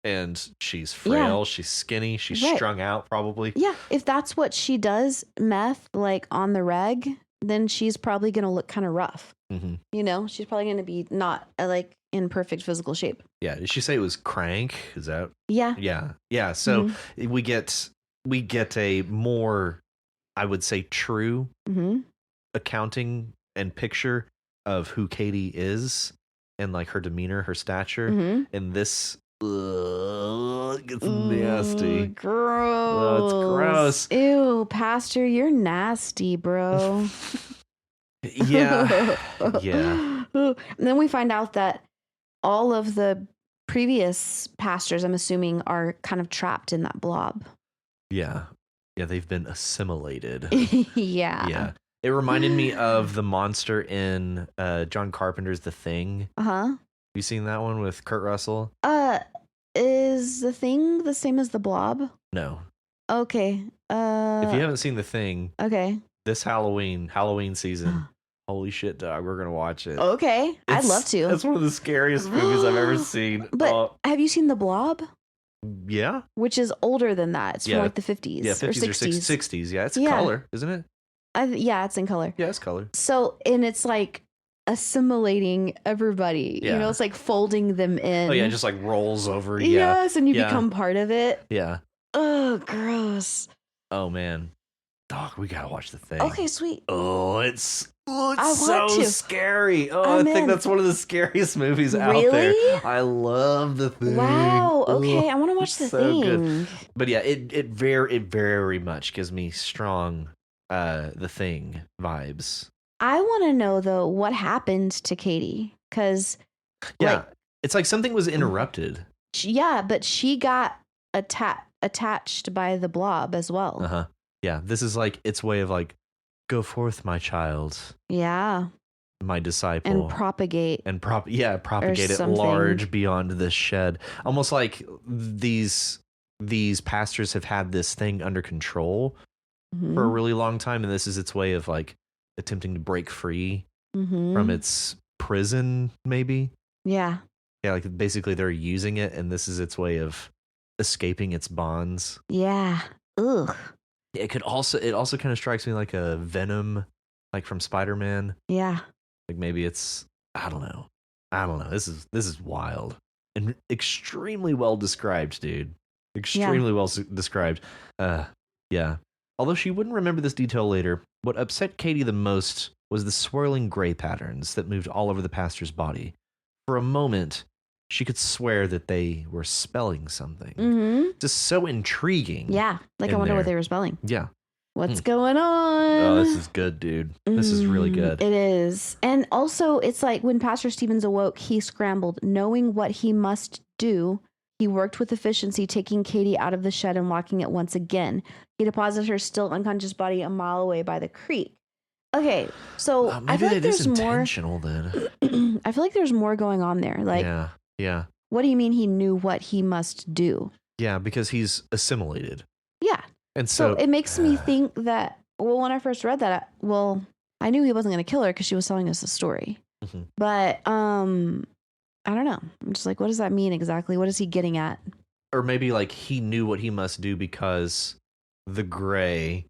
And she's frail. She's skinny. She's strung out probably. Yeah. If that's what she does, meth, like on the reg, then she's probably going to look kind of rough. You know, she's probably going to be not like in perfect physical shape. Yeah. Did she say it was crank? Is that? Yeah. Yeah. Yeah. So we get a more, I would say, true accounting and picture of who Katie is and like her demeanor, her stature. And this gets nasty. Gross. Oh, it's gross. Ew, Pastor, you're nasty, bro. Yeah. Yeah. And then we find out that all of the previous pastors, I'm assuming, are kind of trapped in that blob. Yeah. Yeah, they've been assimilated. Yeah. Yeah. It reminded me of the monster in John Carpenter's The Thing. Have you seen that one with Kurt Russell? Is The Thing the same as the Blob? No. Okay. If you haven't seen The Thing, okay, this Halloween season, holy shit, dog, we're gonna watch it. Okay, I'd love to. It's one of the scariest movies I've ever seen. But have you seen The Blob? Yeah. Which is older than that. It's from like the 50s. Yeah, 50s or 60s. Yeah, it's color, isn't it? Yeah, it's in color. Yeah, it's color. So, and it's like assimilating everybody. Yeah. You know, it's like folding them in. Oh, yeah, it just like rolls over. Yes, and you become part of it. Yeah. Oh, gross. Oh, man. Dog, we gotta watch The Thing. Okay, sweet. Oh, it's so scary. Oh, I think that's one of the scariest movies out there. I love The Thing. Wow. Okay, I want to watch The Thing. Good. But yeah, it very much gives me strong The Thing vibes. I want to know though what happened to Katie, because it's like something was interrupted. But she got attached by the blob as well. Yeah, this is like its way of like, go forth, my child. Yeah. My disciple. And propagate. Propagate it large beyond this shed. Almost like these pastors have had this thing under control for a really long time, and this is its way of like attempting to break free from its prison, maybe. Yeah, like basically they're using it, and this is its way of escaping its bonds. Yeah. Ugh. It also kind of strikes me like a Venom, like from Spider-Man. Yeah. Like maybe it's, I don't know. This is wild and extremely well described, dude. Extremely well described. Yeah. Although she wouldn't remember this detail later, what upset Katie the most was the swirling gray patterns that moved all over the pastor's body. For a moment, she could swear that they were spelling something. Just so intriguing. Yeah. Like I wonder what they were spelling. Yeah. What's going on? Oh, this is good, dude. This is really good. It is. And also, it's like when Pastor Stevens awoke, he scrambled, knowing what he must do. He worked with efficiency, taking Katie out of the shed and locking it once again. He deposited her still unconscious body a mile away by the creek. Okay, so I feel like there's more. Then. I feel like there's more going on there. Like, yeah. What do you mean he knew what he must do? Yeah, because he's assimilated. Yeah. And so it makes me think that, well, when I first read that, I knew he wasn't going to kill her because she was telling us a story. Mm-hmm. But I don't know. I'm just like, what does that mean exactly? What is he getting at? Or maybe like he knew what he must do because the gray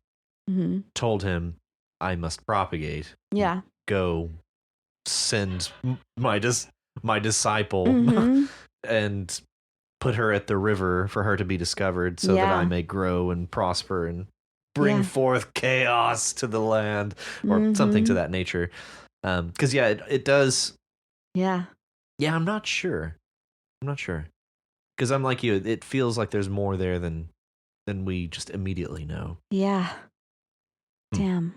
told him, I must propagate. Yeah. Go send my disciple and put her at the river for her to be discovered so that I may grow and prosper and bring forth chaos to the land or something to that nature. Because it does. Yeah. Yeah, I'm not sure. Because I'm like you, it feels like there's more there than we just immediately know. Yeah. Damn.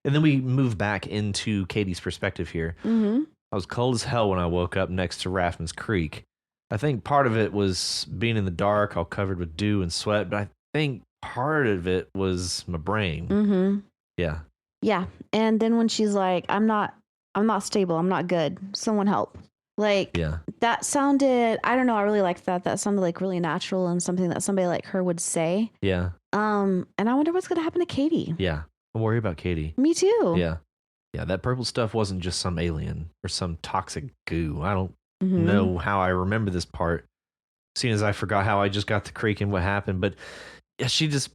And then we move back into Katie's perspective here. I was cold as hell when I woke up next to Raffman's Creek. I think part of it was being in the dark, all covered with dew and sweat, but I think part of it was my brain. Yeah. Yeah. And then when she's like, I'm not stable. I'm not good. Someone help. Like, that sounded, I don't know. I really liked that. That sounded like really natural and something that somebody like her would say. Yeah. And I wonder what's going to happen to Katie. Yeah. I worry about Katie. Me too. Yeah. Yeah. That purple stuff wasn't just some alien or some toxic goo. I don't know how I remember this part, seeing as I forgot how I just got the creek and what happened. But yeah, she just,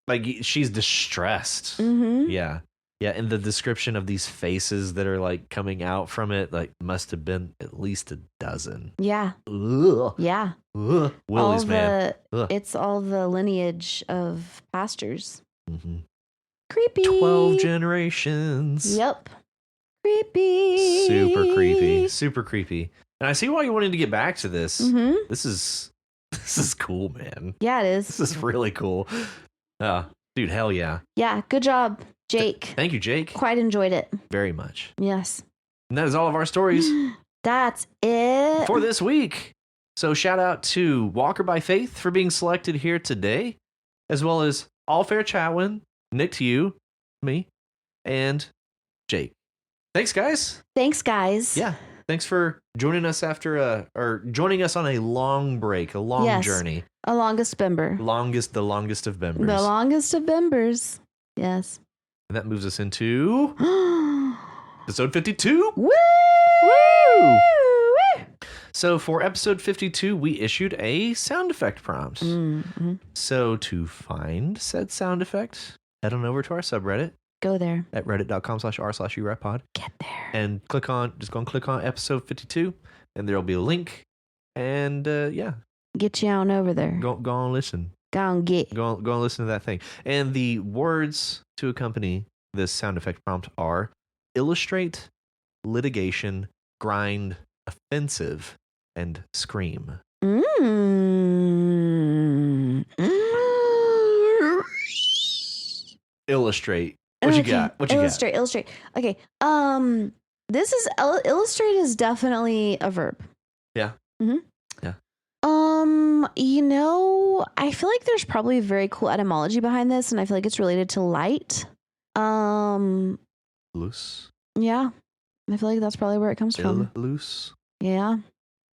like, she's distressed. Yeah. Yeah, and the description of these faces that are like coming out from it, like, must have been at least a dozen. Yeah. Ugh. Yeah. Ugh. Willies, man. It's all the lineage of pastors. Creepy. 12 generations. Yep. Creepy. Super creepy. Super creepy. And I see why you wanted to get back to this. This is cool, man. Yeah, it is. This is really cool. Dude, hell yeah. Yeah, good job, Jake. Thank you, Jake. Quite enjoyed it. Very much. Yes. And that is all of our stories. That's it. For this week. So shout out to Walker by Faith for being selected here today, as well as All Fair Chatwin, Nick to you, me, and Jake. Thanks, guys. Thanks, guys. Yeah. Thanks for joining us joining us on a long break, a long journey. A Laungustbember. The longest of bembers. The longest of bembers. Yes. And that moves us into episode 52. Woo! Woo! So for episode 52, we issued a sound effect prompt. So to find said sound effect, head on over to our subreddit. Go there. At reddit.com/r/urepod. Get there. And click on episode 52, and there'll be a link. And get you on over there. Go on listen. Go on listen to that thing. And the words to accompany this sound effect prompt are illustrate, litigation, grind, offensive, and scream. Illustrate. What you got? Illustrate. Okay. This is illustrate is definitely a verb. Yeah. Yeah. I feel like there's probably a very cool etymology behind this, and I feel like it's related to light. Loose. Yeah. I feel like that's probably where it comes from. Loose. Yeah.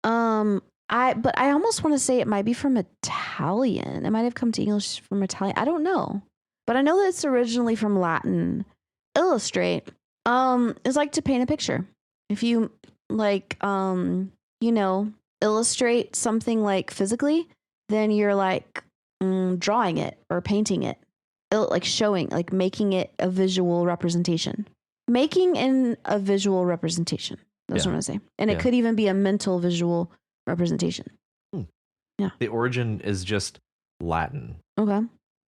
But I almost want to say it might be from Italian. It might have come to English from Italian. I don't know. But I know that it's originally from Latin. Illustrate is like to paint a picture. If you like illustrate something like physically, then you're like drawing it or painting it. Like showing, like making it a visual representation. Making in a visual representation. That's what I'm going to say. And it could even be a mental visual representation. Yeah. The origin is just Latin. Okay.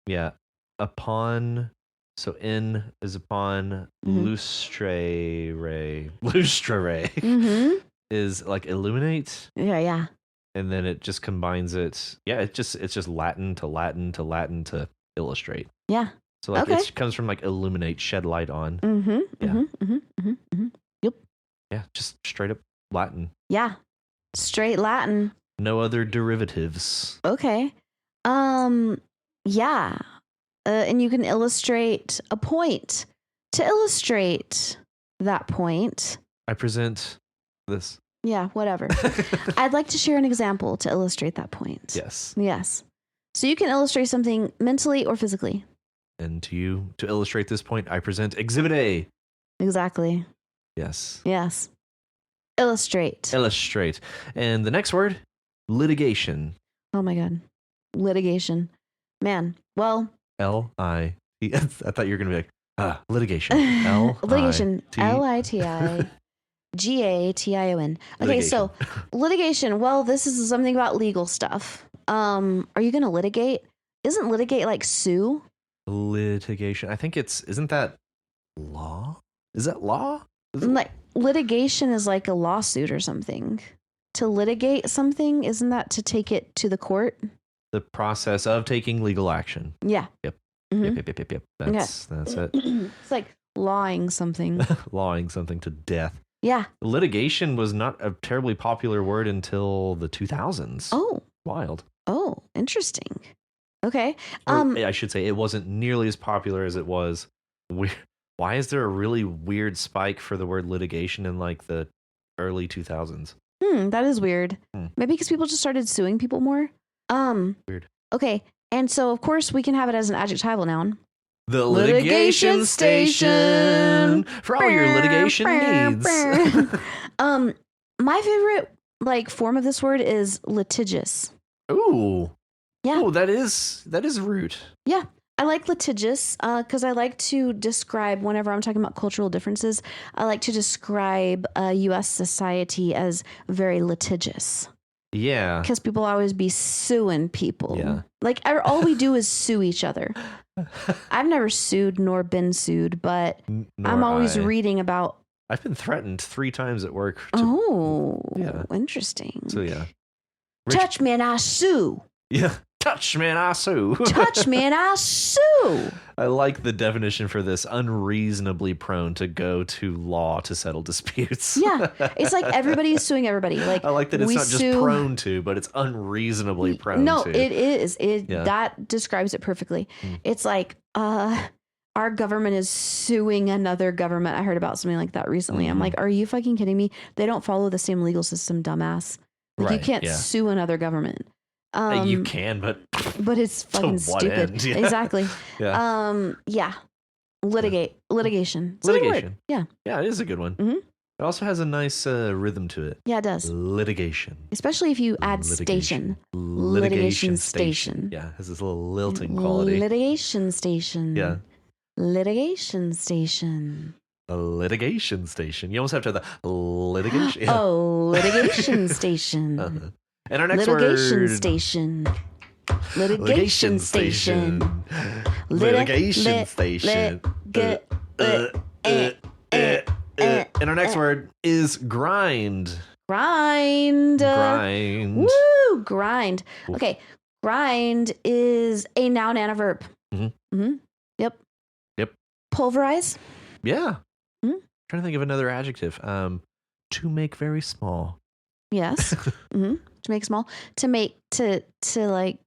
Yeah. Upon, so in is upon, lustrare is like illuminate. Yeah. And then it just combines it. Yeah, it's just Latin to Latin to Latin to illustrate. Yeah. So like it comes from like illuminate, shed light on. Yep. Yeah, just straight up Latin. Yeah. Straight Latin. No other derivatives. Okay. Yeah. And you can illustrate a point. To illustrate that point, I present this. Yeah, whatever. I'd like to share an example to illustrate that point. Yes. So you can illustrate something mentally or physically. And to illustrate this point, I present Exhibit A. Exactly. Yes. Illustrate. Illustrate. And the next word, litigation. Oh my God. Litigation. Man. Well. L-I-T. I thought you were going to be like, litigation. Litigation. Litigation. Okay, so litigation. Well, this is something about legal stuff. Are you going to litigate? Isn't litigate like sue? Litigation. I think isn't that law? Is that law? Like litigation is like a lawsuit or something. To litigate something, isn't that to take it to the court? The process of taking legal action. Yeah. Yep. Mm-hmm. Yep. That's it. It's like lawing something. Lawing something to death. Yeah. Litigation was not a terribly popular word until the 2000s. Oh. Wild. Oh, interesting. Okay. I should say it wasn't nearly as popular as it was. Why is there a really weird spike for the word litigation in like the early 2000s? That is weird. Maybe because people just started suing people more. Weird. Okay. And so, of course, we can have it as an adjectival noun. The litigation station for all your litigation needs. My favorite form of this word is litigious. Ooh. Yeah. Oh, that is root. Yeah. I like litigious because I like to describe, whenever I'm talking about cultural differences, I like to describe U.S. society as very litigious. Yeah. Because people always be suing people. Yeah. Like, all we do is sue each other. I've never sued nor been sued, but I'm always reading about. I've been threatened 3 times at work. Interesting. So, yeah. Touch me and I sue. Yeah. Touch me and I sue. Touch me and I sue. I like the definition for this: unreasonably prone to go to law to settle disputes. Yeah. It's like everybody's suing everybody. Like, I like that it's not just prone to, but it's unreasonably prone to. No, it is. That describes it perfectly. It's like our government is suing another government. I heard about something like that recently. I'm like, are you fucking kidding me? They don't follow the same legal system, dumbass. Like, you can't sue another government. You can, but it's fucking stupid. Yeah. Exactly. Yeah. Litigation. Litigation. Yeah. Yeah, it is a good one. Mm-hmm. It also has a nice rhythm to it. Yeah, it does. Litigation. Especially if you add station. Litigation station. Yeah, it has this little lilting quality. Litigation station. Yeah. Litigation station. A litigation station. You almost have to have the litigation. Yeah. Oh, litigation station. Uh-huh. And our next litigation word. Station. Litigation station. Litigation station. And our next word is grind. Grind. Woo! Grind. Okay. Grind is a noun and a verb. Yep. Pulverize. Yeah. Trying to think of another adjective. To make very small. Yes. To make small. To like.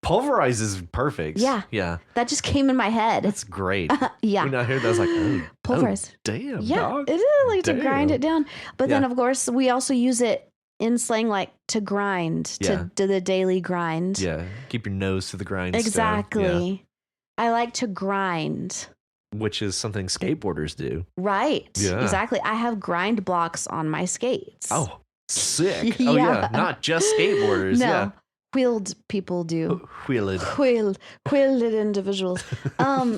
Pulverize is perfect. Yeah. Yeah. That just came in my head. That's great. Yeah. When I heard that, I was like, pulverize. Damn. Yeah. Dog. It is like to grind it down. But then, of course, we also use it in slang, like to grind, to do the daily grind. Yeah. Keep your nose to the grind. Exactly. Yeah. I like to grind. Which is something skateboarders do. Right. Yeah. Exactly. I have grind blocks on my skates. Oh, sick. Oh, yeah. Not just skateboarders. No. Yeah. Wheeled people do. Wheeled individuals.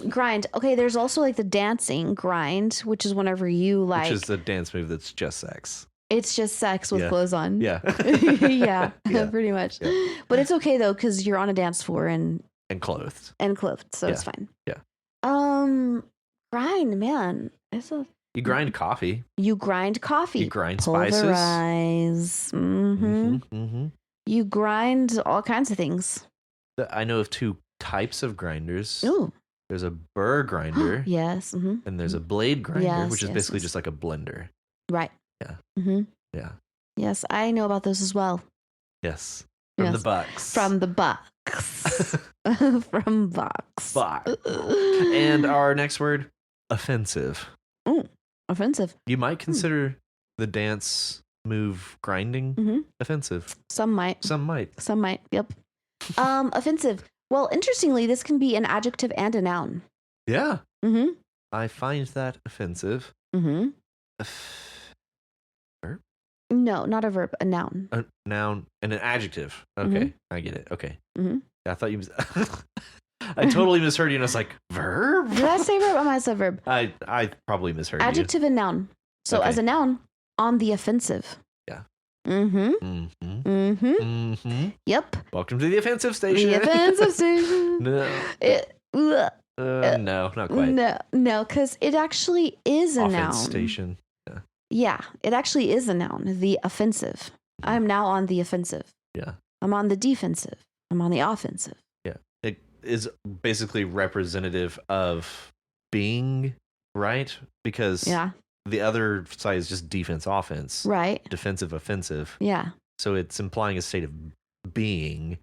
Grind. Okay, there's also like the dancing grind, which is whenever you like. Which is the dance move that's just sex. It's just sex with clothes on. Yeah. Yeah, pretty much. Yeah. But it's okay though, because you're on a dance floor and clothed. So it's fine. Yeah. Grind, man. You grind coffee. You grind coffee. You grind Pulverize. spices. You grind all kinds of things. I know of 2 types of grinders. Ooh. There's a burr grinder. Yes. And there's a blade grinder, which is basically just like a blender. Right. Yeah. Yeah. Yes, I know about those as well. Yes. From the Bucks. From the Bucks. From Bucks. And our next word, offensive. Ooh, offensive. You might consider the dance move grinding offensive. Some might. Yep. Offensive. Well, interestingly, this can be an adjective and a noun. Yeah. I find that offensive. No, not a verb, a noun. A noun and an adjective. Okay, I get it. Okay. I thought you. I totally misheard you, and I was like, verb? Did I say verb? I might have said verb. I probably misheard Adjective and noun. So as a noun, on the offensive. Yeah. Yep. Welcome to the offensive station. The offensive station. No. No, not quite. No, because it actually is a noun. Station. Yeah, it actually is a noun. The offensive. I'm now on the offensive. Yeah. I'm on the defensive. I'm on the offensive. Yeah. It is basically representative of being, right? Because the other side is just defense, offense. Right. Defensive, offensive. Yeah. So it's implying a state of being.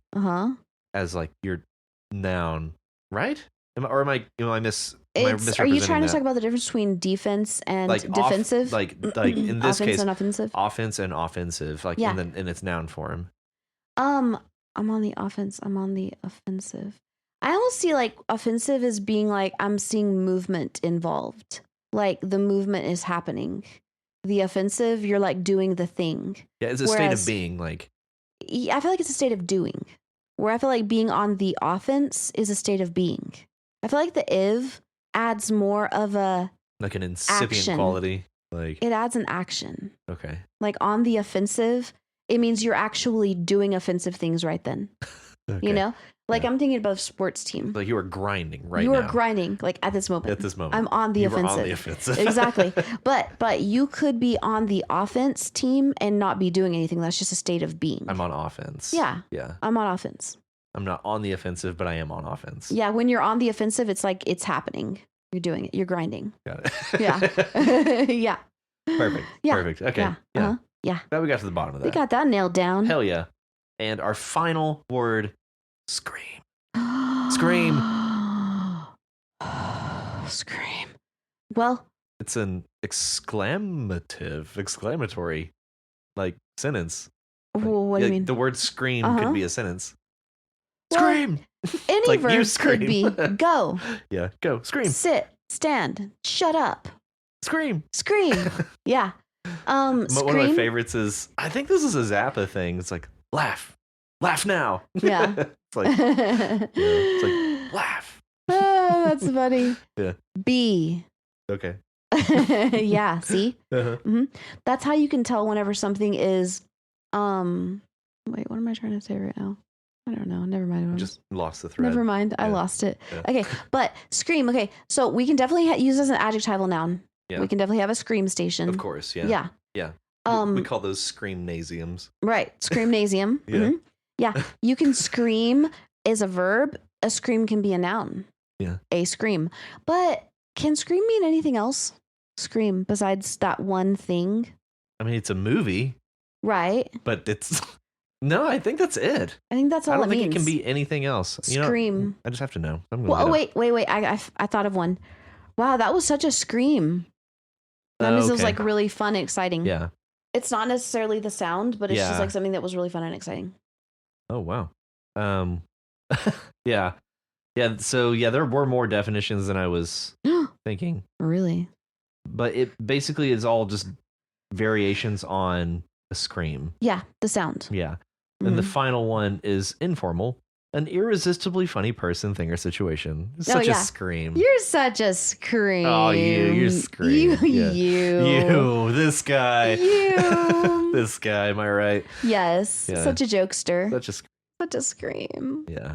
As like your noun, right? Am I misrepresenting? Are you trying to talk about the difference between defense and defensive? Like in this offense case, and offensive? Offense and offensive, like in its noun form. I'm on the offense. I'm on the offensive. I almost see like offensive as being like I'm seeing movement involved. Like the movement is happening. The offensive, you're like doing the thing. Yeah, it's a state of being. Like I feel like it's a state of doing. Where I feel like being on the offense is a state of being. I feel like the "if" adds more of a like an incipient quality. Like it adds an action. Okay. Like on the offensive, it means you're actually doing offensive things right then. Okay. You know? Like I'm thinking about a sports team. Like you are grinding right now. You are grinding like at this moment. At this moment. I'm on the offensive. On the offensive. Exactly. But you could be on the offense team and not be doing anything. That's just a state of being. I'm on offense. Yeah. Yeah. I'm on offense. I'm not on the offensive, but I am on offense. Yeah. When you're on the offensive, it's like it's happening. You're doing it. You're grinding. Got it. Yeah. Yeah. Perfect. Yeah. Perfect. Okay. Yeah. Yeah. Yeah. Now we got to the bottom of that. We got that nailed down. Hell yeah. And our final word, scream. Scream. Scream. Well, it's an exclamatory, like sentence. Well, what do you mean? The word scream could be a sentence. Well, scream. Any like verb could be go. Yeah, go. Scream. Sit. Stand. Shut up. Scream. Scream. Yeah. One of my favorites is, I think this is a Zappa thing. It's like, laugh. Laugh now. Yeah. It's like laugh. Oh, that's funny. Yeah. Be. Okay. Yeah. See? That's how you can tell whenever something is, wait, what am I trying to say right now? I don't know. Never mind. I just lost the thread. Never mind. I lost it. Yeah. Okay. But scream. Okay. So we can definitely use as an adjectival noun. Yeah. We can definitely have a scream station. Of course. Yeah. Yeah. Yeah. We call those screamnasiums. Right. Screamnasium. Yeah. Yeah. You can scream is a verb. A scream can be a noun. Yeah. A scream. But can scream mean anything else? Scream besides that one thing? I mean, it's a movie. Right. But it's... No, I think that's it. I think that's all it means. I don't think it can be anything else. Scream. I just have to know. Well, wait. I thought of one. Wow, that was such a scream. That means it was like really fun and exciting. Yeah. It's not necessarily the sound, but it's just like something that was really fun and exciting. Oh, wow. Yeah. Yeah. So, yeah, there were more definitions than I was thinking. Really? But it basically is all just variations on a scream. Yeah. The sound. Yeah. And the final one is informal. An irresistibly funny person, thing, or situation. Such a scream. You're such a scream. Oh, you're scream. You, this guy. You. This guy, am I right? Yes. Yeah. Such a jokester. Such a scream. Yeah.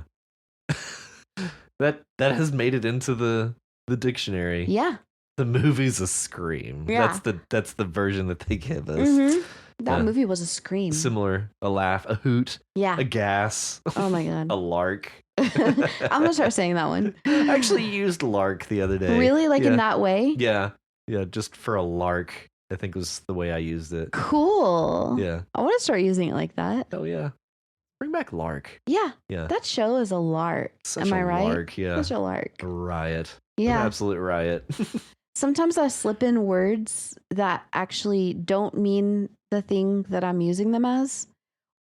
That has made it into the dictionary. Yeah. The movie's a scream. Yeah. That's the version that they give us. Mm-hmm. That movie was a scream. Similar, a laugh, a hoot, a gas. Oh my God. A lark. I'm gonna start saying that one. I actually used lark the other day. Really? Like in that way? Yeah. Yeah, just for a lark. I think was the way I used it. Cool. Yeah. I want to start using it like that. Oh yeah. Bring back lark. Yeah. Yeah. That show is a lark. Am I right? Lark, yeah. Such a lark. A riot. Yeah. An absolute riot. Sometimes I slip in words that actually don't mean the thing that I'm using them as,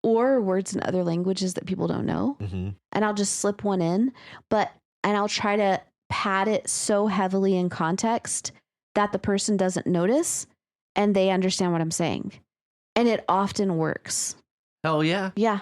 or words in other languages that people don't know. Mm-hmm. And I'll just slip one in, and I'll try to pad it so heavily in context that the person doesn't notice and they understand what I'm saying. And it often works. Hell yeah. Yeah.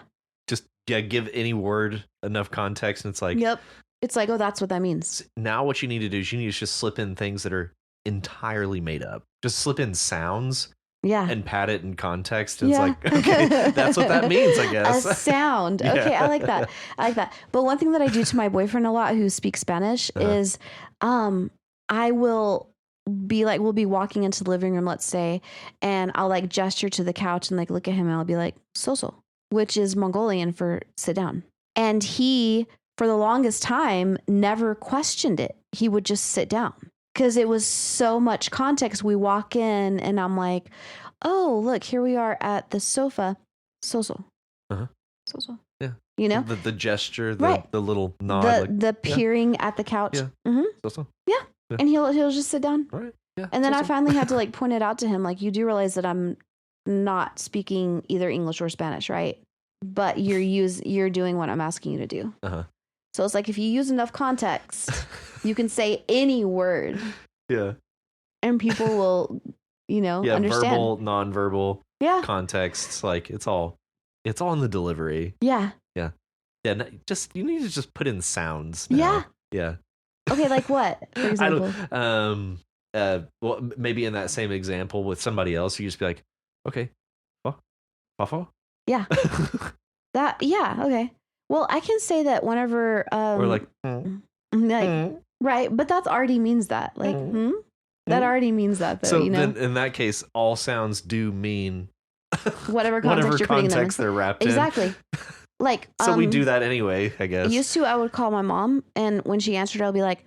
Just give any word enough context and it's like, yep. It's like, oh, that's what that means. Now what you need to do is you need to just slip in things that are entirely made up. Just slip in sounds. Yeah. And pat it in context. And it's like, okay, that's what that means, I guess. A sound. Yeah. Okay, I like that. But one thing that I do to my boyfriend a lot who speaks Spanish is I will be like, we'll be walking into the living room, let's say, and I'll like gesture to the couch and like look at him and I'll be like, soso, which is Mongolian for sit down. And he, for the longest time, never questioned it. He would just sit down. Because it was so much context. We walk in and I'm like, oh, look, here we are at the sofa. So. So. Yeah. You know? The gesture, right. the little nod. The peering at the couch. Yeah. Mm-hmm. So. Yeah. And he'll just sit down. All right. Yeah. And then I finally had to like point it out to him. Like, you do realize that I'm not speaking either English or Spanish, right? But you're doing what I'm asking you to do. Uh-huh. So it's like, if you use enough context, you can say any word. Yeah. And people will, understand. Verbal, nonverbal, contexts. Like it's all in the delivery. Yeah. Yeah. Yeah. You need to just put in sounds now. Yeah. Yeah. Okay. Like what, for example? Well, maybe in that same example with somebody else, you just be like, okay. Yeah. Okay. Well, I can say that whenever or like right, but that already means that that already means that though. So then in that case, all sounds do mean whatever context you're putting in there. They're wrapped exactly. Like so we do that anyway, I guess. Used to, I would call my mom, and when she answered, I'll be like,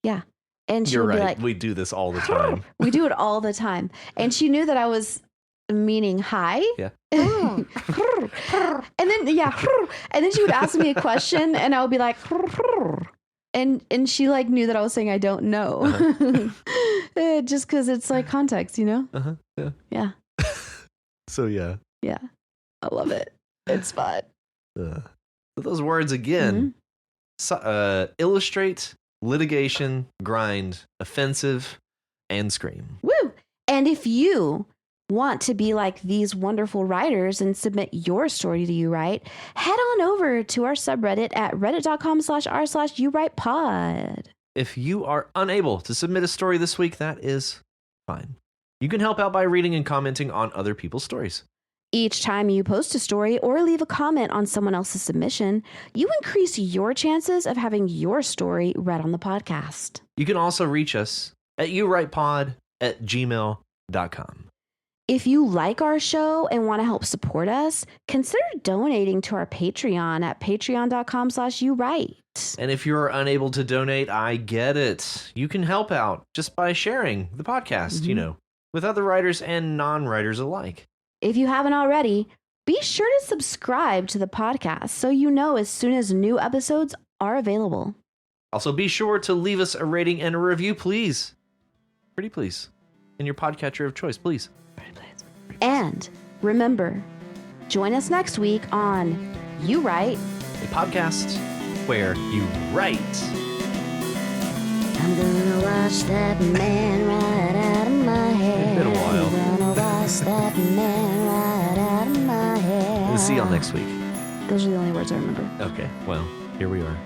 yeah, and she would be like, we do this all the time. We do it all the time, and she knew that I was meaning hi. Yeah. and then and then she would ask me a question and I would be like and she like knew that I was saying I don't know. Just because it's like context, yeah. So yeah I love it. It's fun. So those words again, illustrate, litigation, grind, offensive, and scream. Woo. And if you want to be like these wonderful writers and submit your story to You Write, head on over to our subreddit at reddit.com/r/YouWritePod. If you are unable to submit a story this week, that is fine. You can help out by reading and commenting on other people's stories. Each time you post a story or leave a comment on someone else's submission, you increase your chances of having your story read on the podcast. You can also reach us at yourwritepod@gmail.com. If you like our show and want to help support us, consider donating to our Patreon at patreon.com/YouWrite. And if you're unable to donate, I get it. You can help out just by sharing the podcast, with other writers and non-writers alike. If you haven't already, be sure to subscribe to the podcast so you know as soon as new episodes are available. Also, be sure to leave us a rating and a review, please. Pretty please. In your podcatcher of choice, please. And remember, join us next week on You Write, a podcast where you write. I'm gonna watch that man right out of my head. It's been a while. I'm gonna watch that man right out of my head. We'll see y'all next week. Those are the only words I remember. Okay, well, here we are.